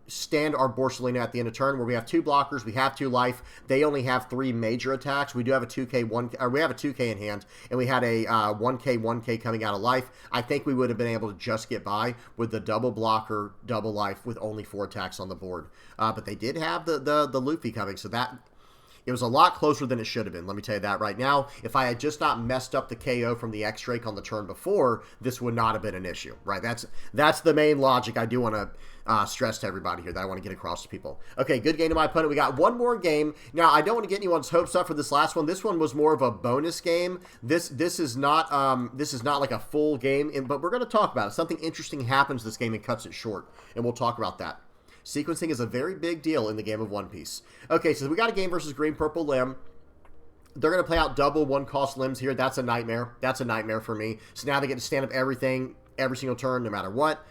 stand our Borsellino at the end of turn where we have 2 blockers, we have 2 life. They only have 3 major attacks. We do have a 2K, 1K, or we have a 2K in hand, and we had a 1K, 1K coming out of life. I think we would have been able to just get by with the double blocker, double life with only 4 attacks on the board. But they did have the Luffy coming, so that... It was a lot closer than it should have been, let me tell you that right now. If I had just not messed up the KO from the X-Drake on the turn before, this would not have been an issue, right? That's the main logic I do want to stress to everybody here that I want to get across to people. Okay, good game to my opponent. We got one more game. Now, I don't want to get anyone's hopes up for this last one. This one was more of a bonus game. This is not like a full game, but we're going to talk about it. Something interesting happens this game and cuts it short, and we'll talk about that. Sequencing is a very big deal in the game of One Piece. Okay, so we got a game versus Green Purple Lim. They're going to play out double 1-cost limbs here. That's a nightmare. That's a nightmare for me. So now they get to stand up everything, every single turn, no matter what.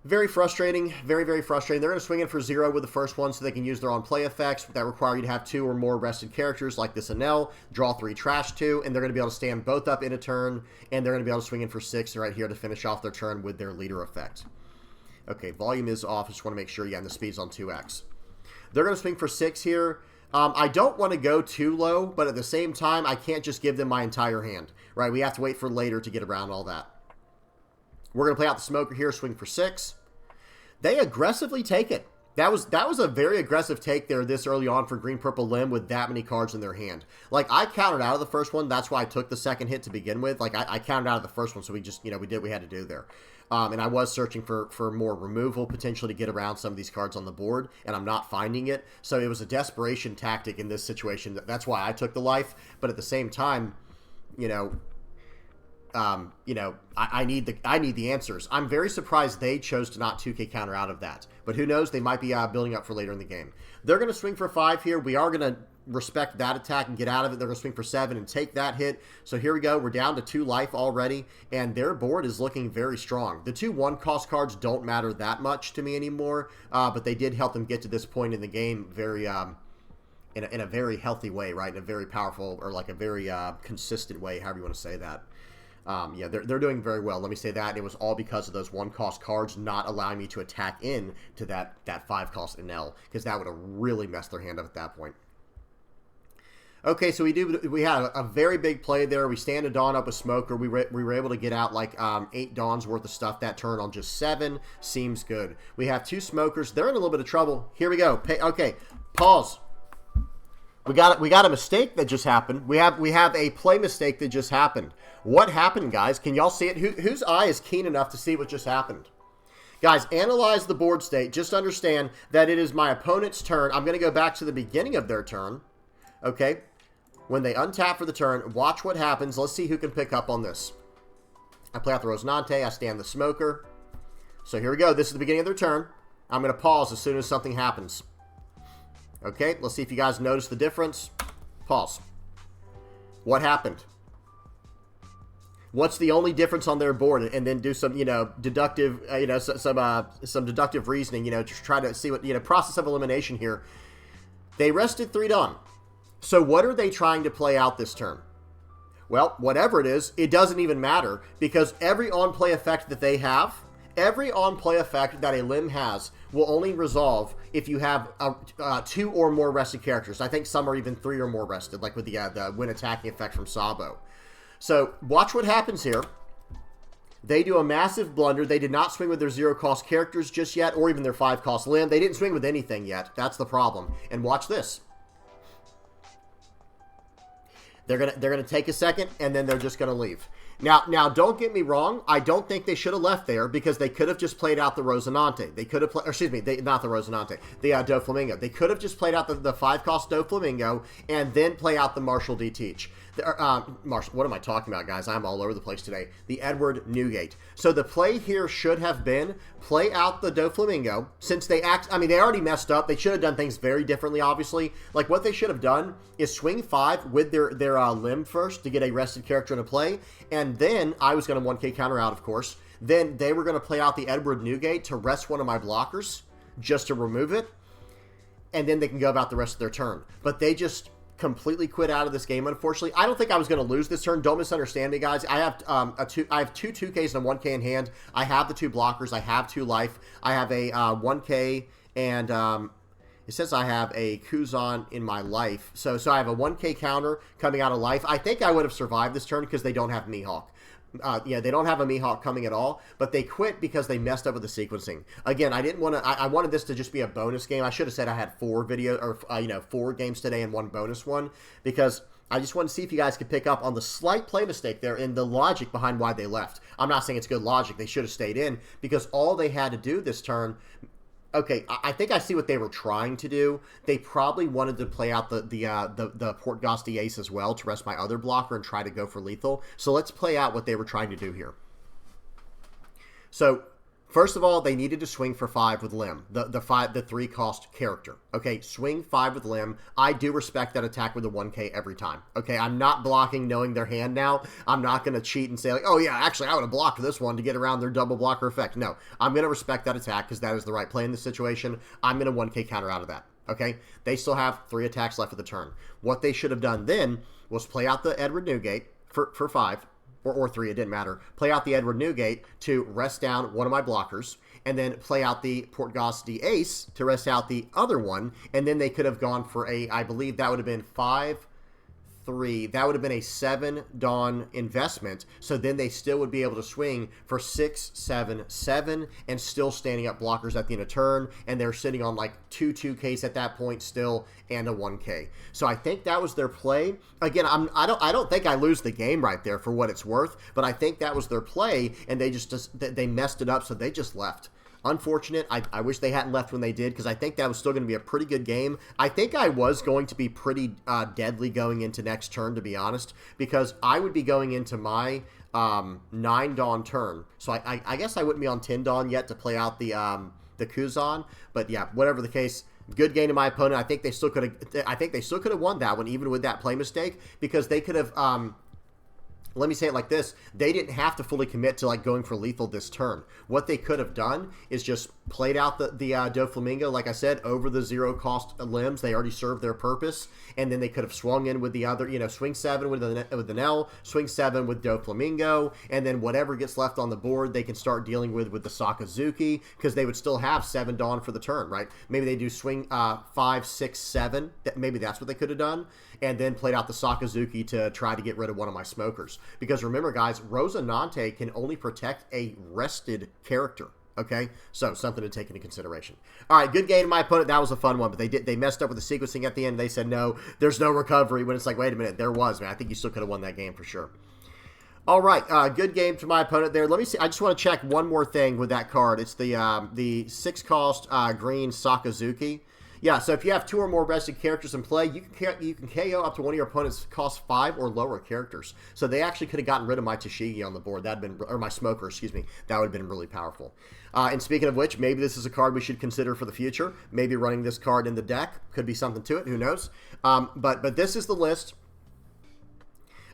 Very frustrating. Very, very frustrating. They're going to swing in for 0 with the first one so they can use their own play effects that require you to have 2 or more rested characters like this Enel, draw 3, trash 2, and they're going to be able to stand both up in a turn, and they're going to be able to swing in for 6 right here to finish off their turn with their leader effect. Okay, volume is off. I just want to make sure, yeah, and the speed's on 2x. They're going to swing for 6 here. I don't want to go too low, but at the same time, I can't just give them my entire hand, right? We have to wait for later to get around all that. We're going to play out the Smoker here, swing for 6. They aggressively take it. That was a very aggressive take there this early on for Green Purple Lim with that many cards in their hand. Like, I countered out of the first one. That's why I took the second hit to begin with. Like, I countered out of the first one, so we just, we did what we had to do there. And I was searching for more removal potentially to get around some of these cards on the board, and I'm not finding it. So it was a desperation tactic in this situation. That's why I took the life. But at the same time, I need the answers. I'm very surprised they chose to not 2K counter out of that. But who knows? They might be building up for later in the game. They're going to swing for 5 here. We are going to respect that attack and get out of it. They're going to swing for 7 and take that hit. So here we go. We're down to 2 life already, and their board is looking very strong. The 2 1-cost cards don't matter that much to me anymore, but they did help them get to this point in the game very in a very healthy way, right? In a very powerful or like a very consistent way, however you want to say that. Yeah, they're doing very well. Let me say that. It was all because of those 1-cost cards not allowing me to attack in to that 5-cost Enel, because that would have really messed their hand up at that point. Okay, so we had a very big play there. We stand a Dawn up with Smoker. We were able to get out like 8 Dawns worth of stuff that turn on just 7. Seems good. We have 2 Smokers. They're in a little bit of trouble. Here we go. Okay, pause. We got a mistake that just happened. We have a play mistake that just happened. What happened, guys? Can y'all see it? Whose eye is keen enough to see what just happened? Guys, analyze the board state. Just understand that it is my opponent's turn. I'm going to go back to the beginning of their turn. Okay? When they untap for the turn, watch what happens. Let's see who can pick up on this. I play out the Rosinante. I stand the Smoker. So here we go. This is the beginning of their turn. I'm going to pause as soon as something happens. Okay, let's see if you guys notice the difference. Pause. What happened? What's the only difference on their board? And then do some, deductive, some deductive reasoning, to try to see what, process of elimination here. They rested 3 Dawn. So what are they trying to play out this turn? Well, whatever it is, it doesn't even matter, because every on-play effect that they have, every on-play effect that a Lim has will only resolve if you have 2 or more rested characters. I think some are even 3 or more rested, like with the when attacking effect from Sabo. So watch what happens here. They do a massive blunder. They did not swing with their 0-cost characters just yet, or even their 5-cost Lim. They didn't swing with anything yet. That's the problem. And watch this. They're gonna take a second, and then they're just gonna leave. Now, don't get me wrong. I don't think they should have left there, because they could have just played out the Rosinante. They could have played, excuse me, not the Rosinante, the Doflamingo. They could have just played out the 5-cost Doflamingo and then play out the Marshall D. Teach. Marshall, what am I talking about, guys? I'm all over the place today. The Edward Newgate. So the play here should have been play out the Doflamingo. Since they they already messed up. They should have done things very differently, obviously. Like, what they should have done is swing 5 with their Lim first to get a rested character into play. And then I was going to 1K counter out, of course. Then they were going to play out the Edward Newgate to rest one of my blockers just to remove it. And then they can go about the rest of their turn. But they just completely quit out of this game, unfortunately. I don't think I was going to lose this turn. Don't misunderstand me, guys. I have I have two 2Ks and a 1K in hand. I have the 2 blockers. I have 2 life. I have a 1K and it says I have a Kuzan in my life. So I have a 1K counter coming out of life. I think I would have survived this turn because they don't have Mihawk. Yeah, they don't have a Mihawk coming at all, but they quit because they messed up with the sequencing. Again, I didn't want to. I wanted this to just be a bonus game. I should have said I had 4 4 games today and 1 bonus one, because I just wanted to see if you guys could pick up on the slight play mistake there and the logic behind why they left. I'm not saying it's good logic. They should have stayed in because all they had to do this turn. Okay, I think I see what they were trying to do. They probably wanted to play out the Portgosti Ace as well to rest my other blocker and try to go for lethal. So let's play out what they were trying to do here. So first of all, they needed to swing for 5 with Lim, the 3 cost character. Okay, swing 5 with Lim. I do respect that attack with the 1K every time. Okay, I'm not blocking knowing their hand now. I'm not going to cheat and say, like, oh yeah, actually I would have blocked this one to get around their double blocker effect. No, I'm going to respect that attack because that is the right play in this situation. I'm going to 1K counter out of that. Okay, they still have 3 attacks left of the turn. What they should have done then was play out the Edward Newgate for 5. Or 3, it didn't matter. Play out the Edward Newgate to rest down one of my blockers, and then play out the Portgosti Ace to rest out the other one, and then they could have gone for I believe that would have been 5, 3. That would have been a 7 Dawn investment, so then they still would be able to swing for 6, 7, 7, and still standing up blockers at the end of turn, and they're sitting on like 2 2Ks at that point still, and a 1K. So I think that was their play. Again, I don't think I lose the game right there for what it's worth, but I think that was their play, and they messed it up, so they just left. Unfortunate. I wish they hadn't left when they did, because I think that was still going to be a pretty good game. I think I was going to be pretty deadly going into next turn, to be honest, because I would be going into my 9 Dawn turn. So I guess I wouldn't be on 10 Dawn yet to play out the Kuzan. But yeah, whatever the case, good game to my opponent. I think they still could have won that one, even with that play mistake, because they could have. Let me say it like this. They didn't have to fully commit to like going for lethal this turn. What they could have done is just played out the Doflamingo, like I said, over the 0 cost limbs. They already served their purpose. And then they could have swung in with the other, swing 7 with the Nell, swing 7 with Doflamingo, and then whatever gets left on the board, they can start dealing with the Sakazuki, because they would still have 7 Dawn for the turn, right? Maybe they do swing 5, 6, 7. Maybe that's what they could have done. And then played out the Sakazuki to try to get rid of one of my smokers. Because remember, guys, Rosinante can only protect a rested character. Okay, so something to take into consideration. All right, good game to my opponent. That was a fun one, but they messed up with the sequencing at the end. They said, no, there's no recovery, when it's like, wait a minute, there was, man. I think you still could have won that game for sure. All right, good game to my opponent there. Let me see. I just want to check one more thing with that card. It's the 6 cost green Sakazuki. Yeah, so if you have 2 or more rested characters in play, you can KO up to one of your opponent's cost 5 or lower characters. So they actually could have gotten rid of my Tashigi on the board. That'd been, or my Smoker, excuse me. That would have been really powerful. And speaking of which, maybe this is a card we should consider for the future. Maybe running this card in the deck could be something to it. Who knows? But this is the list.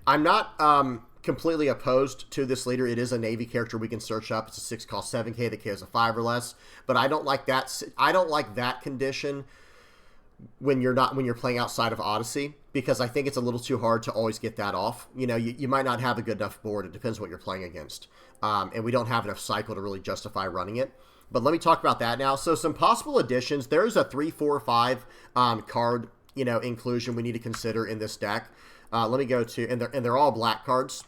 I'm not completely opposed to this leader. It is a Navy character we can search up. It's a 6 cost 7K that KOs a 5 or less. But I don't like that. I don't like that condition when you're playing outside of Odyssey, because I think it's a little too hard to always get that off. You might not have a good enough board. It depends what you're playing against. And we don't have enough cycle to really justify running it. But let me talk about that now. So some possible additions. There's a 3, 4, 5 card inclusion we need to consider in this deck. Let me go to, and they're all black cards.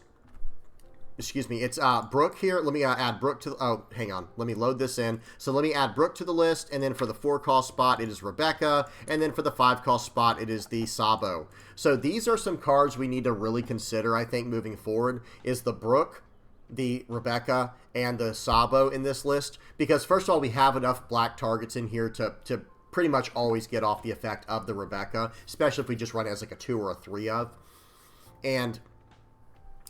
Excuse me, it's Brooke here. Let me add Brooke to, hang on. Let me load this in. So let me add Brooke to the list, and then for the 4 cost spot, it is Rebecca, and then for the 5 cost spot, it is the Sabo. So these are some cards we need to really consider, I think, moving forward, is the Brooke, the Rebecca, and the Sabo in this list. Because first of all, we have enough black targets in here to pretty much always get off the effect of the Rebecca, especially if we just run it as like a 2 or a 3 of. And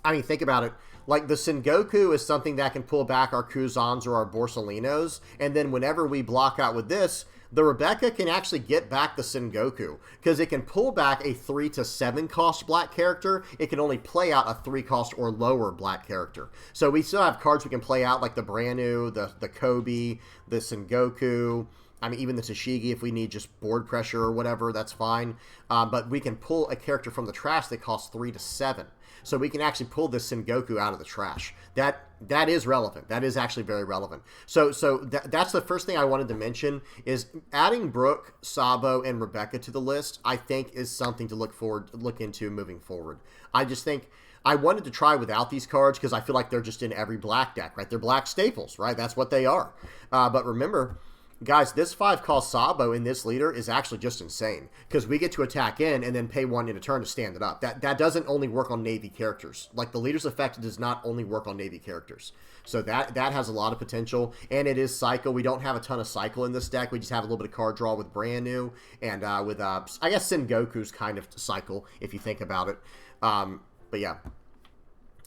I mean, think about it. Like, the Sengoku is something that can pull back our Kuzans or our Borsalinos, and then whenever we block out with this, the Rebecca can actually get back the Sengoku, because it can pull back a 3 to 7 cost black character. It can only play out a 3 cost or lower black character. So we still have cards we can play out, like the Branu, the Kobe, the Sengoku. I mean, even the Tashigi, if we need just board pressure or whatever, that's fine. But we can pull a character from the trash that costs 3 to 7. So we can actually pull this Sengoku out of the trash. That is relevant. That is actually very relevant. So that's the first thing I wanted to mention, is adding Brooke, Sabo, and Rebecca to the list, I think is something to look into moving forward. I just think I wanted to try without these cards because I feel like they're just in every black deck, right? They're black staples, right? That's what they are. But remember, guys, this 5-cost Sabo in this leader is actually just insane, because we get to attack in and then pay 1 in a turn to stand it up. That doesn't only work on Navy characters. Like, the leader's effect does not only work on Navy characters. So that has a lot of potential, and it is cycle. We don't have a ton of cycle in this deck. We just have a little bit of card draw with Branu and with, I guess Sengoku's kind of cycle, if you think about it. But yeah,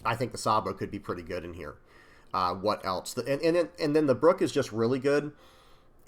I think the Sabo could be pretty good in here. What else? And then the Brooke is just really good.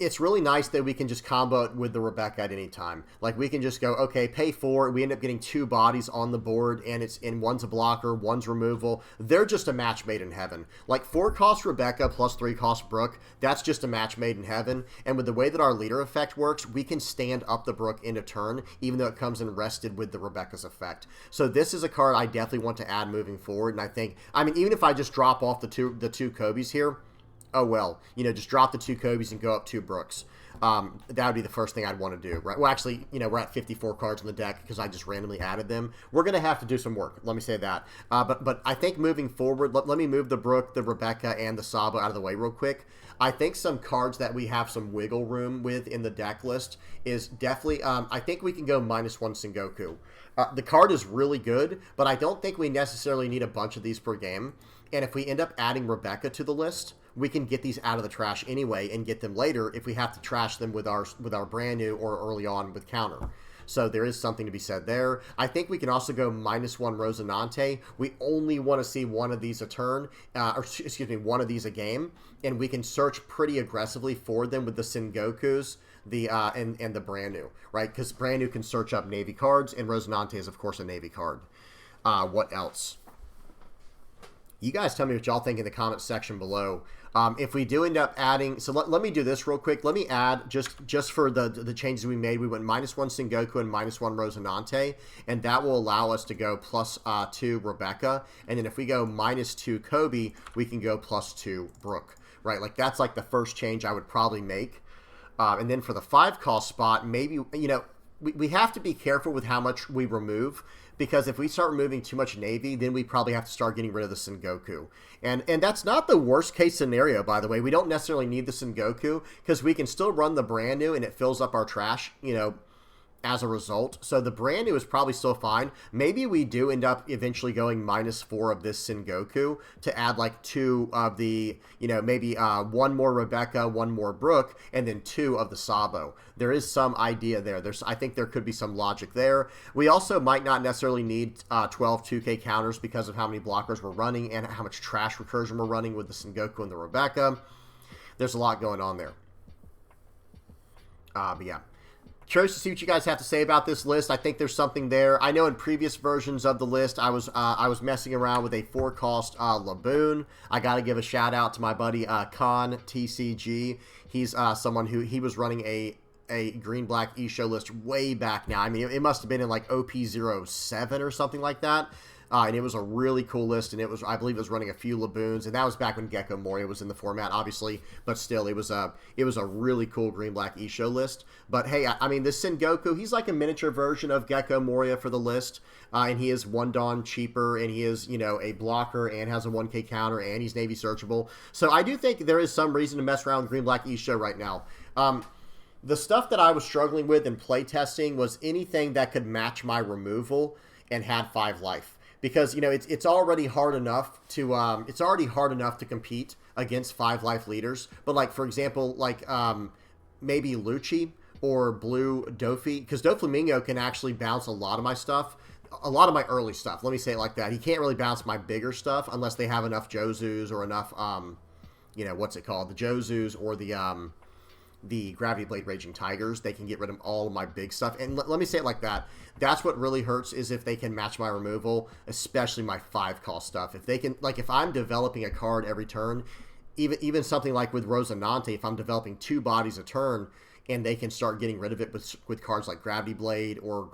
It's really nice that we can just combo it with the Rebecca at any time. Like, we can just go, okay, pay 4. We end up getting 2 bodies on the board, and one's a blocker, one's removal. They're just a match made in heaven. Like, 4-cost Rebecca plus 3-cost Brooke, that's just a match made in heaven. And with the way that our leader effect works, we can stand up the Brooke in a turn, even though it comes in rested with the Rebecca's effect. So this is a card I definitely want to add moving forward. And I think, I mean, even if I just drop off the two Kobe's here, oh well, just drop the 2 Kobe's and go up 2 Brooks. That would be the first thing I'd want to do, right? Well, actually, we're at 54 cards in the deck because I just randomly added them. We're going to have to do some work, let me say that. But I think moving forward, let me move the Brooke, the Rebecca, and the Sabo out of the way real quick. I think some cards that we have some wiggle room with in the deck list is definitely, I think we can go -1 Sengoku. The card is really good, but I don't think we necessarily need a bunch of these per game. And if we end up adding Rebecca to the list, we can get these out of the trash anyway and get them later if we have to trash them with our Branu or early on with counter. So there is something to be said there. I think we can also go -1 Rosinante. We only want to see one of these a turn, one of these a game, and we can search pretty aggressively for them with the Sengokus, and the Branu, right? Because Branu can search up Navy cards, and Rosinante is, of course, a Navy card. What else? You guys tell me what y'all think in the comments section below. If we do end up adding, so let me do this real quick. Let me add, just for the changes we made, we went -1 Sengoku and -1 Rosinante, and that will allow us to go +2 Rebecca. And then if we go -2 Kobe, we can go +2 Brooke, right? Like, that's like the first change I would probably make. And then for the 5-cost spot, maybe, we have to be careful with how much we remove, because if we start removing too much Navy, then we probably have to start getting rid of the Sengoku. And that's not the worst case scenario, by the way. We don't necessarily need the Sengoku, because we can still run the Branu and it fills up our trash, as a result. So the Branu is probably still fine. Maybe we do end up eventually going -4 of this Sengoku to add like 2 of the, maybe 1 more Rebecca, 1 more Brooke, and then 2 of the Sabo. There is some idea there. I think there could be some logic there. We also might not necessarily need 12 2K counters because of how many blockers we're running and how much trash recursion we're running with the Sengoku and the Rebecca. There's a lot going on there. But yeah. Curious to see what you guys have to say about this list. I think there's something there. I know in previous versions of the list, I was messing around with a 4-cost Laboon. I got to give a shout out to my buddy Khan TCG. He's someone who he was running a green-black Issho list way back now. I mean, it must have been in like OP07 or something like that. And it was a really cool list, and I believe it was running a few Laboons, and that was back when Gecko Moria was in the format, obviously, but still, it was a really cool green-black Issho list. But hey, I mean, this Sengoku, he's like a miniature version of Gecko Moria for the list, and he is 1 Dawn cheaper, and he is, a blocker, and has a 1K counter, and he's Navy searchable. So I do think there is some reason to mess around with green-black Issho right now. The stuff that I was struggling with in playtesting was anything that could match my removal and had 5 life. Because, it's already hard enough to compete against 5 life leaders. But, like, for example, like, maybe Lucci or Blue Dofi, because Doflamingo can actually bounce a lot of my stuff. a lot of my early stuff. Let me say it like that. He can't really bounce my bigger stuff unless they have enough Jozus or enough, you know, what's it called? The Jozus or the Gravity Blade Raging Tigers. They can get rid of all of my big stuff. And let me say it like that. That's what really hurts, is if they can match my removal, especially my 5-cost stuff. If they can, like, if I'm developing a card every turn, even something like with Rosinante, if I'm developing 2 bodies a turn, and they can start getting rid of it with cards like Gravity Blade or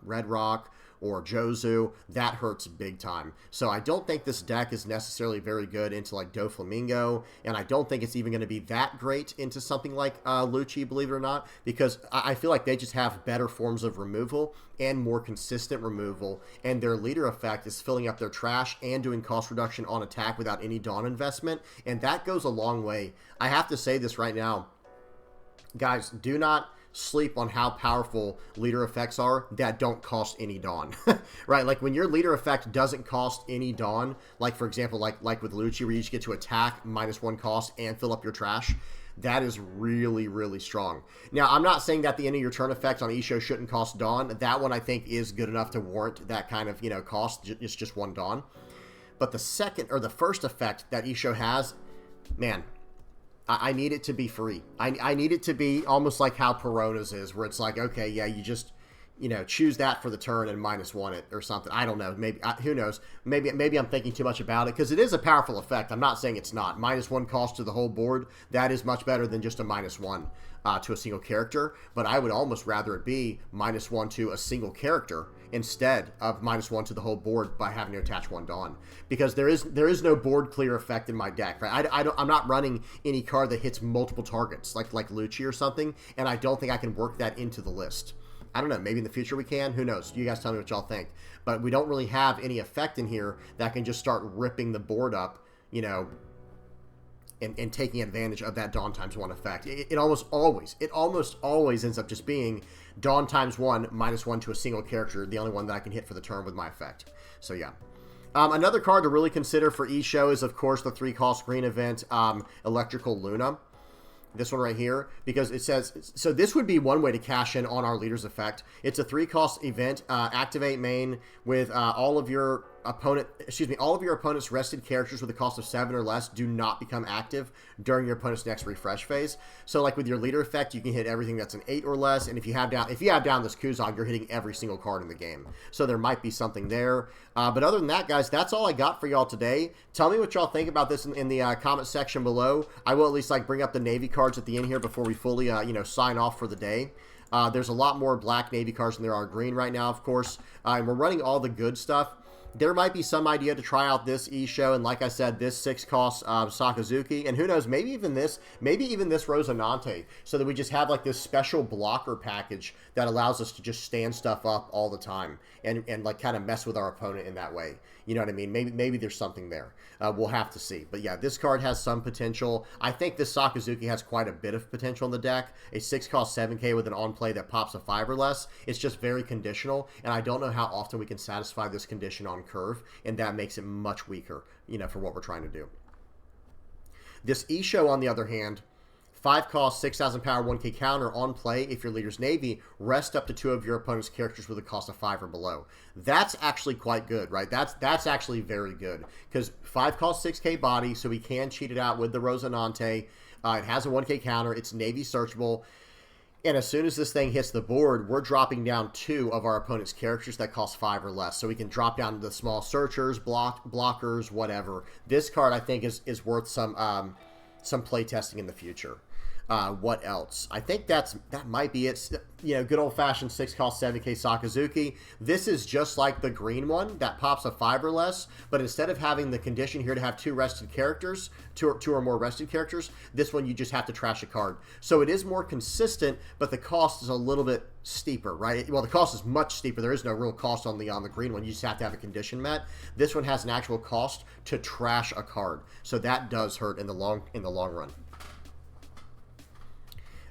Red Rock or Jozu, that hurts big time. So I don't think this deck is necessarily very good into like Doflamingo, and I don't think it's even going to be that great into something like Lucci, believe it or not, because I feel like they just have better forms of removal and more consistent removal, and their leader effect is filling up their trash and doing cost reduction on attack without any Dawn investment, and that goes a long way. I have to say this right now, guys, do not sleep on how powerful leader effects are that don't cost any Dawn. Right? Like when your leader effect doesn't cost any Dawn, like for example, like with Lucci, where you just get to attack -1 cost and fill up your trash, that is really, really strong. Now, I'm not saying that the end of your turn effect on Issho shouldn't cost Dawn. That one I think is good enough to warrant that kind of, you know, cost. It's just 1 Dawn. But the second or the first effect that Issho has, man, I need it to be free. I need it to be almost like how Perona's is, where it's like, okay, yeah, you just, you know, choose that for the turn and -1 it or something. I don't know. Maybe, who knows? Maybe I'm thinking too much about it, because it is a powerful effect. I'm not saying it's not. -1 cost to the whole board, that is much better than just a -1 to a single character. But I would almost rather it be -1 to a single character instead of -1 to the whole board by having to attach 1 Dawn, because there is no board clear effect in my deck, right? I'm not running any card that hits multiple targets like Lucci or something, and I don't think I can work that into the list. I don't know, maybe in the future we can, who knows? You guys tell me what y'all think. But we don't really have any effect in here that can just start ripping the board up, you know, and taking advantage of that Dawn ×1 effect. It almost always ends up just being Dawn ×1, -1 to a single character, the only one that I can hit for the turn with my effect. So yeah. Another card to really consider for Issho is, of course, the 3-cost green event, Electrical Luna. This one right here, because it says, so this would be one way to cash in on our leader's effect. It's a 3-cost event, activate main with all of your opponent's rested characters with a cost of 7 or less do not become active during your opponent's next refresh phase. So like with your leader effect, you can hit everything that's an 8 or less, and if you have down this Kuzog, you're hitting every single card in the game. So there might be something there. But other than that, guys, that's all I got for y'all today. Tell me what y'all think about this in the comment section below. I will at least like bring up the Navy cards at the end here before we fully you know, sign off for the day. There's a lot more black Navy cards than there are green right now, of course, and we're running all the good stuff. There might be some idea to try out this Issho, and like I said, this 6-cost Sakazuki, and who knows, maybe even this Rosinante, so that we just have like this special blocker package that allows us to just stand stuff up all the time and like kind of mess with our opponent in that way. You know what I mean? Maybe there's something there. We'll have to see. But yeah, this card has some potential. I think this Sakazuki has quite a bit of potential in the deck. A 6-cost 7K with an on-play that pops a 5 or less. It's just very conditional, and I don't know how often we can satisfy this condition on curve, and that makes it much weaker, you know, for what we're trying to do. This Issho, on the other hand, 5-cost, 6,000 power, 1K counter on play. If your leader's Navy, rest up to 2 of your opponent's characters with a cost of 5 or below. That's actually quite good, right? That's actually very good, because 5-cost 6K body, so we can cheat it out with the Rosinante. It has a 1K counter. It's Navy searchable. And as soon as this thing hits the board, we're dropping down 2 of our opponent's characters that cost 5 or less. So we can drop down the small searchers, blockers, whatever. This card, I think, is worth some play testing in the future. What else? I think that might be it. You know, good old-fashioned 6-cost 7K Sakazuki. This is just like the green one that pops a 5 or less, but instead of having the condition here to have 2 rested characters, two or more rested characters, this one you just have to trash a card. So it is more consistent, but the cost is a little bit steeper, right? Well, the cost is much steeper. There is no real cost on the green one. You just have to have a condition met. This one has an actual cost to trash a card, so that does hurt in the long run.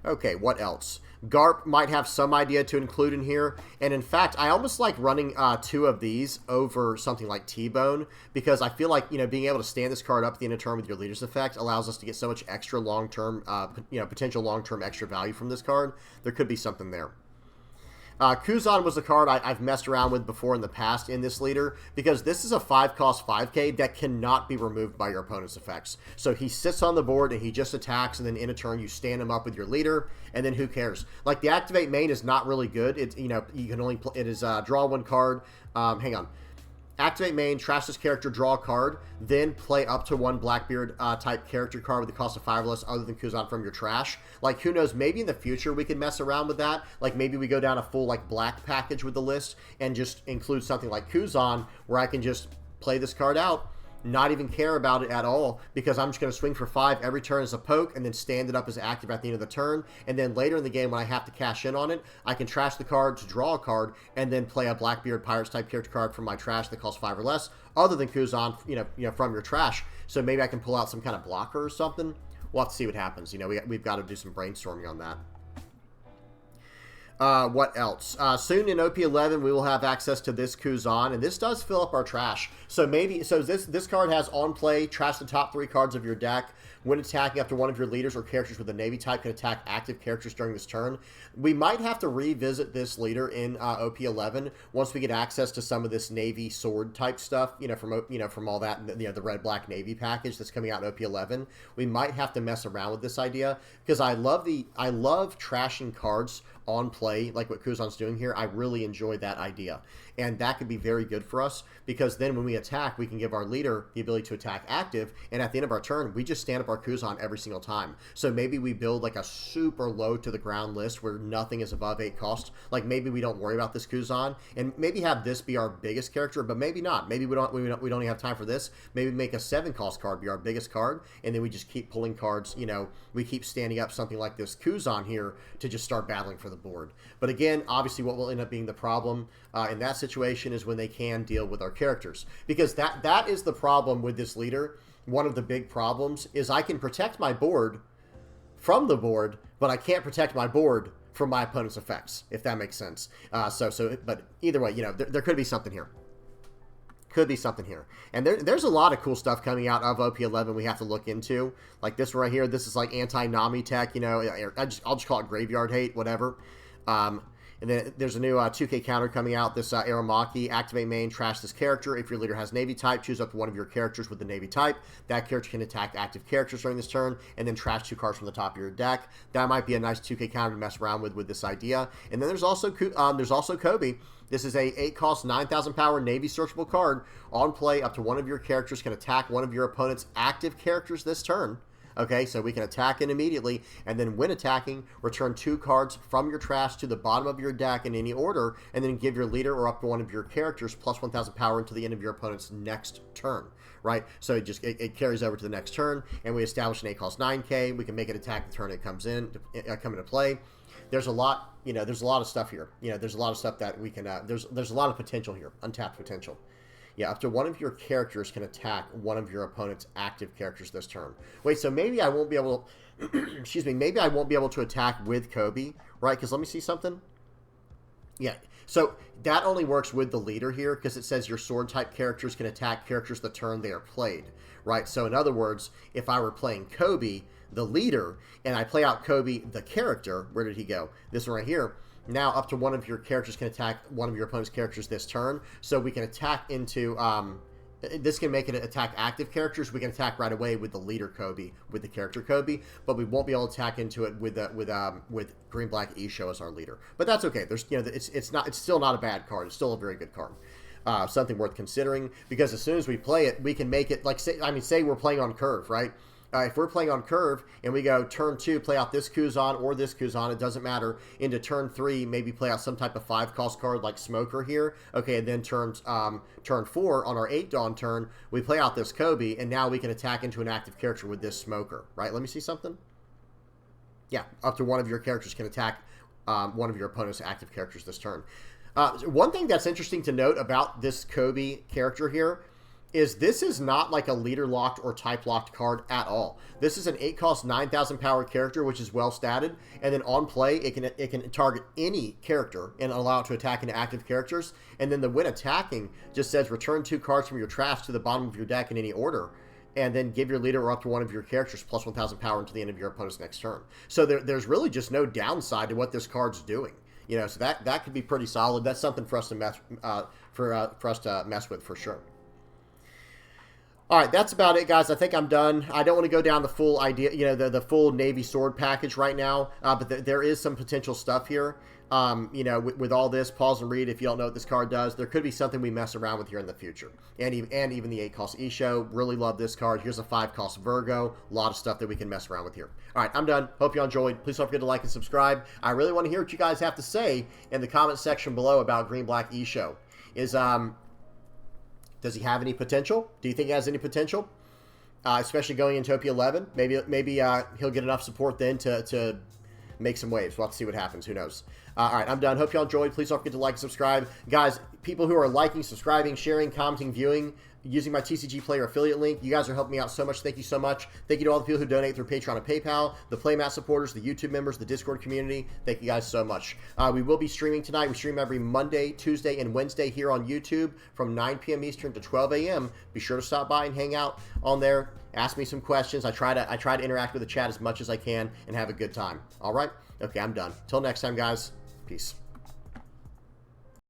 Okay, what else? Garp might have some idea to include in here, and in fact, I almost like running 2 of these over something like T-Bone, because I feel like, you know, being able to stand this card up at the end of turn with your leader's effect allows us to get so much extra long-term, you know, potential long-term extra value from this card. There could be something there. Kuzan was a card I've messed around with before in the past in this leader, because this is a 5-cost 5k that cannot be removed by your opponent's effects. So he sits on the board and he just attacks, and then in a turn you stand him up with your leader, and then who cares? Like, the activate main is not really good. It's, you know, you can only play, it is draw 1 card. Hang on. Activate main, trash this character, draw a card, then play up to 1 Blackbeard type character card with the cost of 5 or less other than Kuzan from your trash. Like, who knows, maybe in the future we can mess around with that. Like, maybe we go down a full, like, black package with the list and just include something like Kuzan, where I can just play this card out, not even care about it at all, because I'm just going to swing for 5 every turn as a poke and then stand it up as active at the end of the turn. And then later in the game, when I have to cash in on it, I can trash the card to draw a card and then play a Blackbeard Pirates type character card from my trash that costs 5 or less, other than Kuzan, you know, from your trash. So maybe I can pull out some kind of blocker or something. We'll have to see what happens. You know, we've got to do some brainstorming on that. What else? Soon in OP11, we will have access to this Kuzan, and this does fill up our trash. So maybe, so this card has on play, trash the top 3 cards of your deck. When attacking after one of your leaders or characters with a Navy type can attack active characters during this turn. We might have to revisit this leader in OP11 once we get access to some of this Navy sword type stuff, you know, from all that, you know, the red black Navy package that's coming out in OP11. We might have to mess around with this idea, because I love trashing cards on play like what Kuzan's doing here. I really enjoy that idea, and that could be very good for us, because then when we attack, we can give our leader the ability to attack active, and at the end of our turn, we just stand up our Kuzan every single time. So maybe we build like a super low to the ground list where nothing is above 8 cost. Like, maybe we don't worry about this Kuzan, and maybe have this be our biggest character, but maybe not. Maybe we don't even have time for this. Maybe make a 7 cost card be our biggest card, and then we just keep pulling cards. You know, we keep standing up something like this Kuzan here to just start battling for the board. But again, obviously what will end up being the problem in that situation is when they can deal with our characters, because that is the problem with this leader. One of the big problems is I can protect my board from the board, but I can't protect my board from my opponent's effects, if that makes sense. But either way, you know, there could be something here. Could be something here. And there's a lot of cool stuff coming out of OP11 we have to look into. Like this one right here. This is like anti-Nami tech, you know. I'll just call it graveyard hate, whatever. And then there's a new 2K counter coming out. This Aramaki, activate main, trash this character. If your leader has Navy type, choose up to one of your characters with the Navy type. That character can attack active characters during this turn, and then trash 2 cards from the top of your deck. That might be a nice 2K counter to mess around with this idea. And then there's also Kobe. This is a 8-cost, 9,000 power Navy searchable card. On play, up to one of your characters can attack one of your opponent's active characters this turn. Okay, so we can attack it immediately, and then when attacking, return 2 cards from your trash to the bottom of your deck in any order, and then give your leader or up to one of your characters plus 1,000 power until the end of your opponent's next turn, right? So it carries over to the next turn, and we establish an 8-cost 9K. We can make it attack the turn it comes in, come into play. There's a lot, you know, there's a lot of stuff here. You know, there's a lot of stuff that we can, there's a lot of potential here, untapped potential. Yeah, up to one of your characters can attack one of your opponent's active characters this turn. Wait, so maybe I won't be able to, excuse me, maybe I won't be able to attack with Kobe, right? Because let me see something. Yeah, so that only works with the leader here, because it says your sword type characters can attack characters the turn they are played, right? So in other words, if I were playing Kobe, the leader, and I play out Kobe, the character, where did he go? This one right here. Now up to one of your characters can attack one of your opponent's characters this turn. So we can attack into, this can make it attack active characters. We can attack right away with the leader Kobe, with the character Kobe, but we won't be able to attack into it with green black Issho as our leader. But that's okay. There's, you know, it's still not a bad card. It's still a very good card. Something worth considering, because as soon as we play it, we can make it like, say we're playing on curve, right? If we're playing on curve and we go turn 2, play out this Kuzan or this Kuzan, it doesn't matter. Into turn 3, maybe play out some type of 5-cost card like Smoker here. Okay, and then turn 4 on our 8 Dawn turn, we play out this Kobe, and now we can attack into an active character with this Smoker, right? Let me see something. Yeah, up to one of your characters can attack one of your opponent's active characters this turn. One thing that's interesting to note about this Kobe character here is this is not like a leader locked or type locked card at all. This is an 8-cost 9,000 power character, which is well statted, and then on play it can target any character and allow it to attack into active characters. And then the when attacking just says return 2 cards from your trash to the bottom of your deck in any order, and then give your leader or up to one of your characters plus 1,000 power until the end of your opponent's next turn. So there's really just no downside to what this card's doing. You know, so that could be pretty solid. That's something for us to mess mess with for sure. All right, that's about it, guys. I think I'm done. I don't want to go down the full idea, you know, the full Navy sword package right now, but there is some potential stuff here. You know, with all this, pause and read if you don't know what this card does. There could be something we mess around with here in the future. And even the 8-cost Issho. Really love this card. Here's a 5-cost Virgo. A lot of stuff that we can mess around with here. All right, I'm done. Hope you all enjoyed. Please don't forget to like and subscribe. I really want to hear what you guys have to say in the comment section below about green-black Issho. Does he have any potential? Do you think he has any potential? Especially going into OP 11? Maybe he'll get enough support then to make some waves. We'll have to see what happens. Who knows? All right, I'm done. Hope y'all enjoyed. Please don't forget to like and subscribe. Guys, people who are liking, subscribing, sharing, commenting, viewing, using my TCG player affiliate link, you guys are helping me out so much. Thank you so much. Thank you to all the people who donate through Patreon and PayPal, the Playmat supporters, the YouTube members, the Discord community. Thank you guys so much. We will be streaming tonight. We stream every Monday, Tuesday, and Wednesday here on YouTube from 9 p.m. Eastern to 12 a.m. Be sure to stop by and hang out on there. Ask me some questions. I try to interact with the chat as much as I can and have a good time. All right? Okay, I'm done. Till next time, guys. Peace.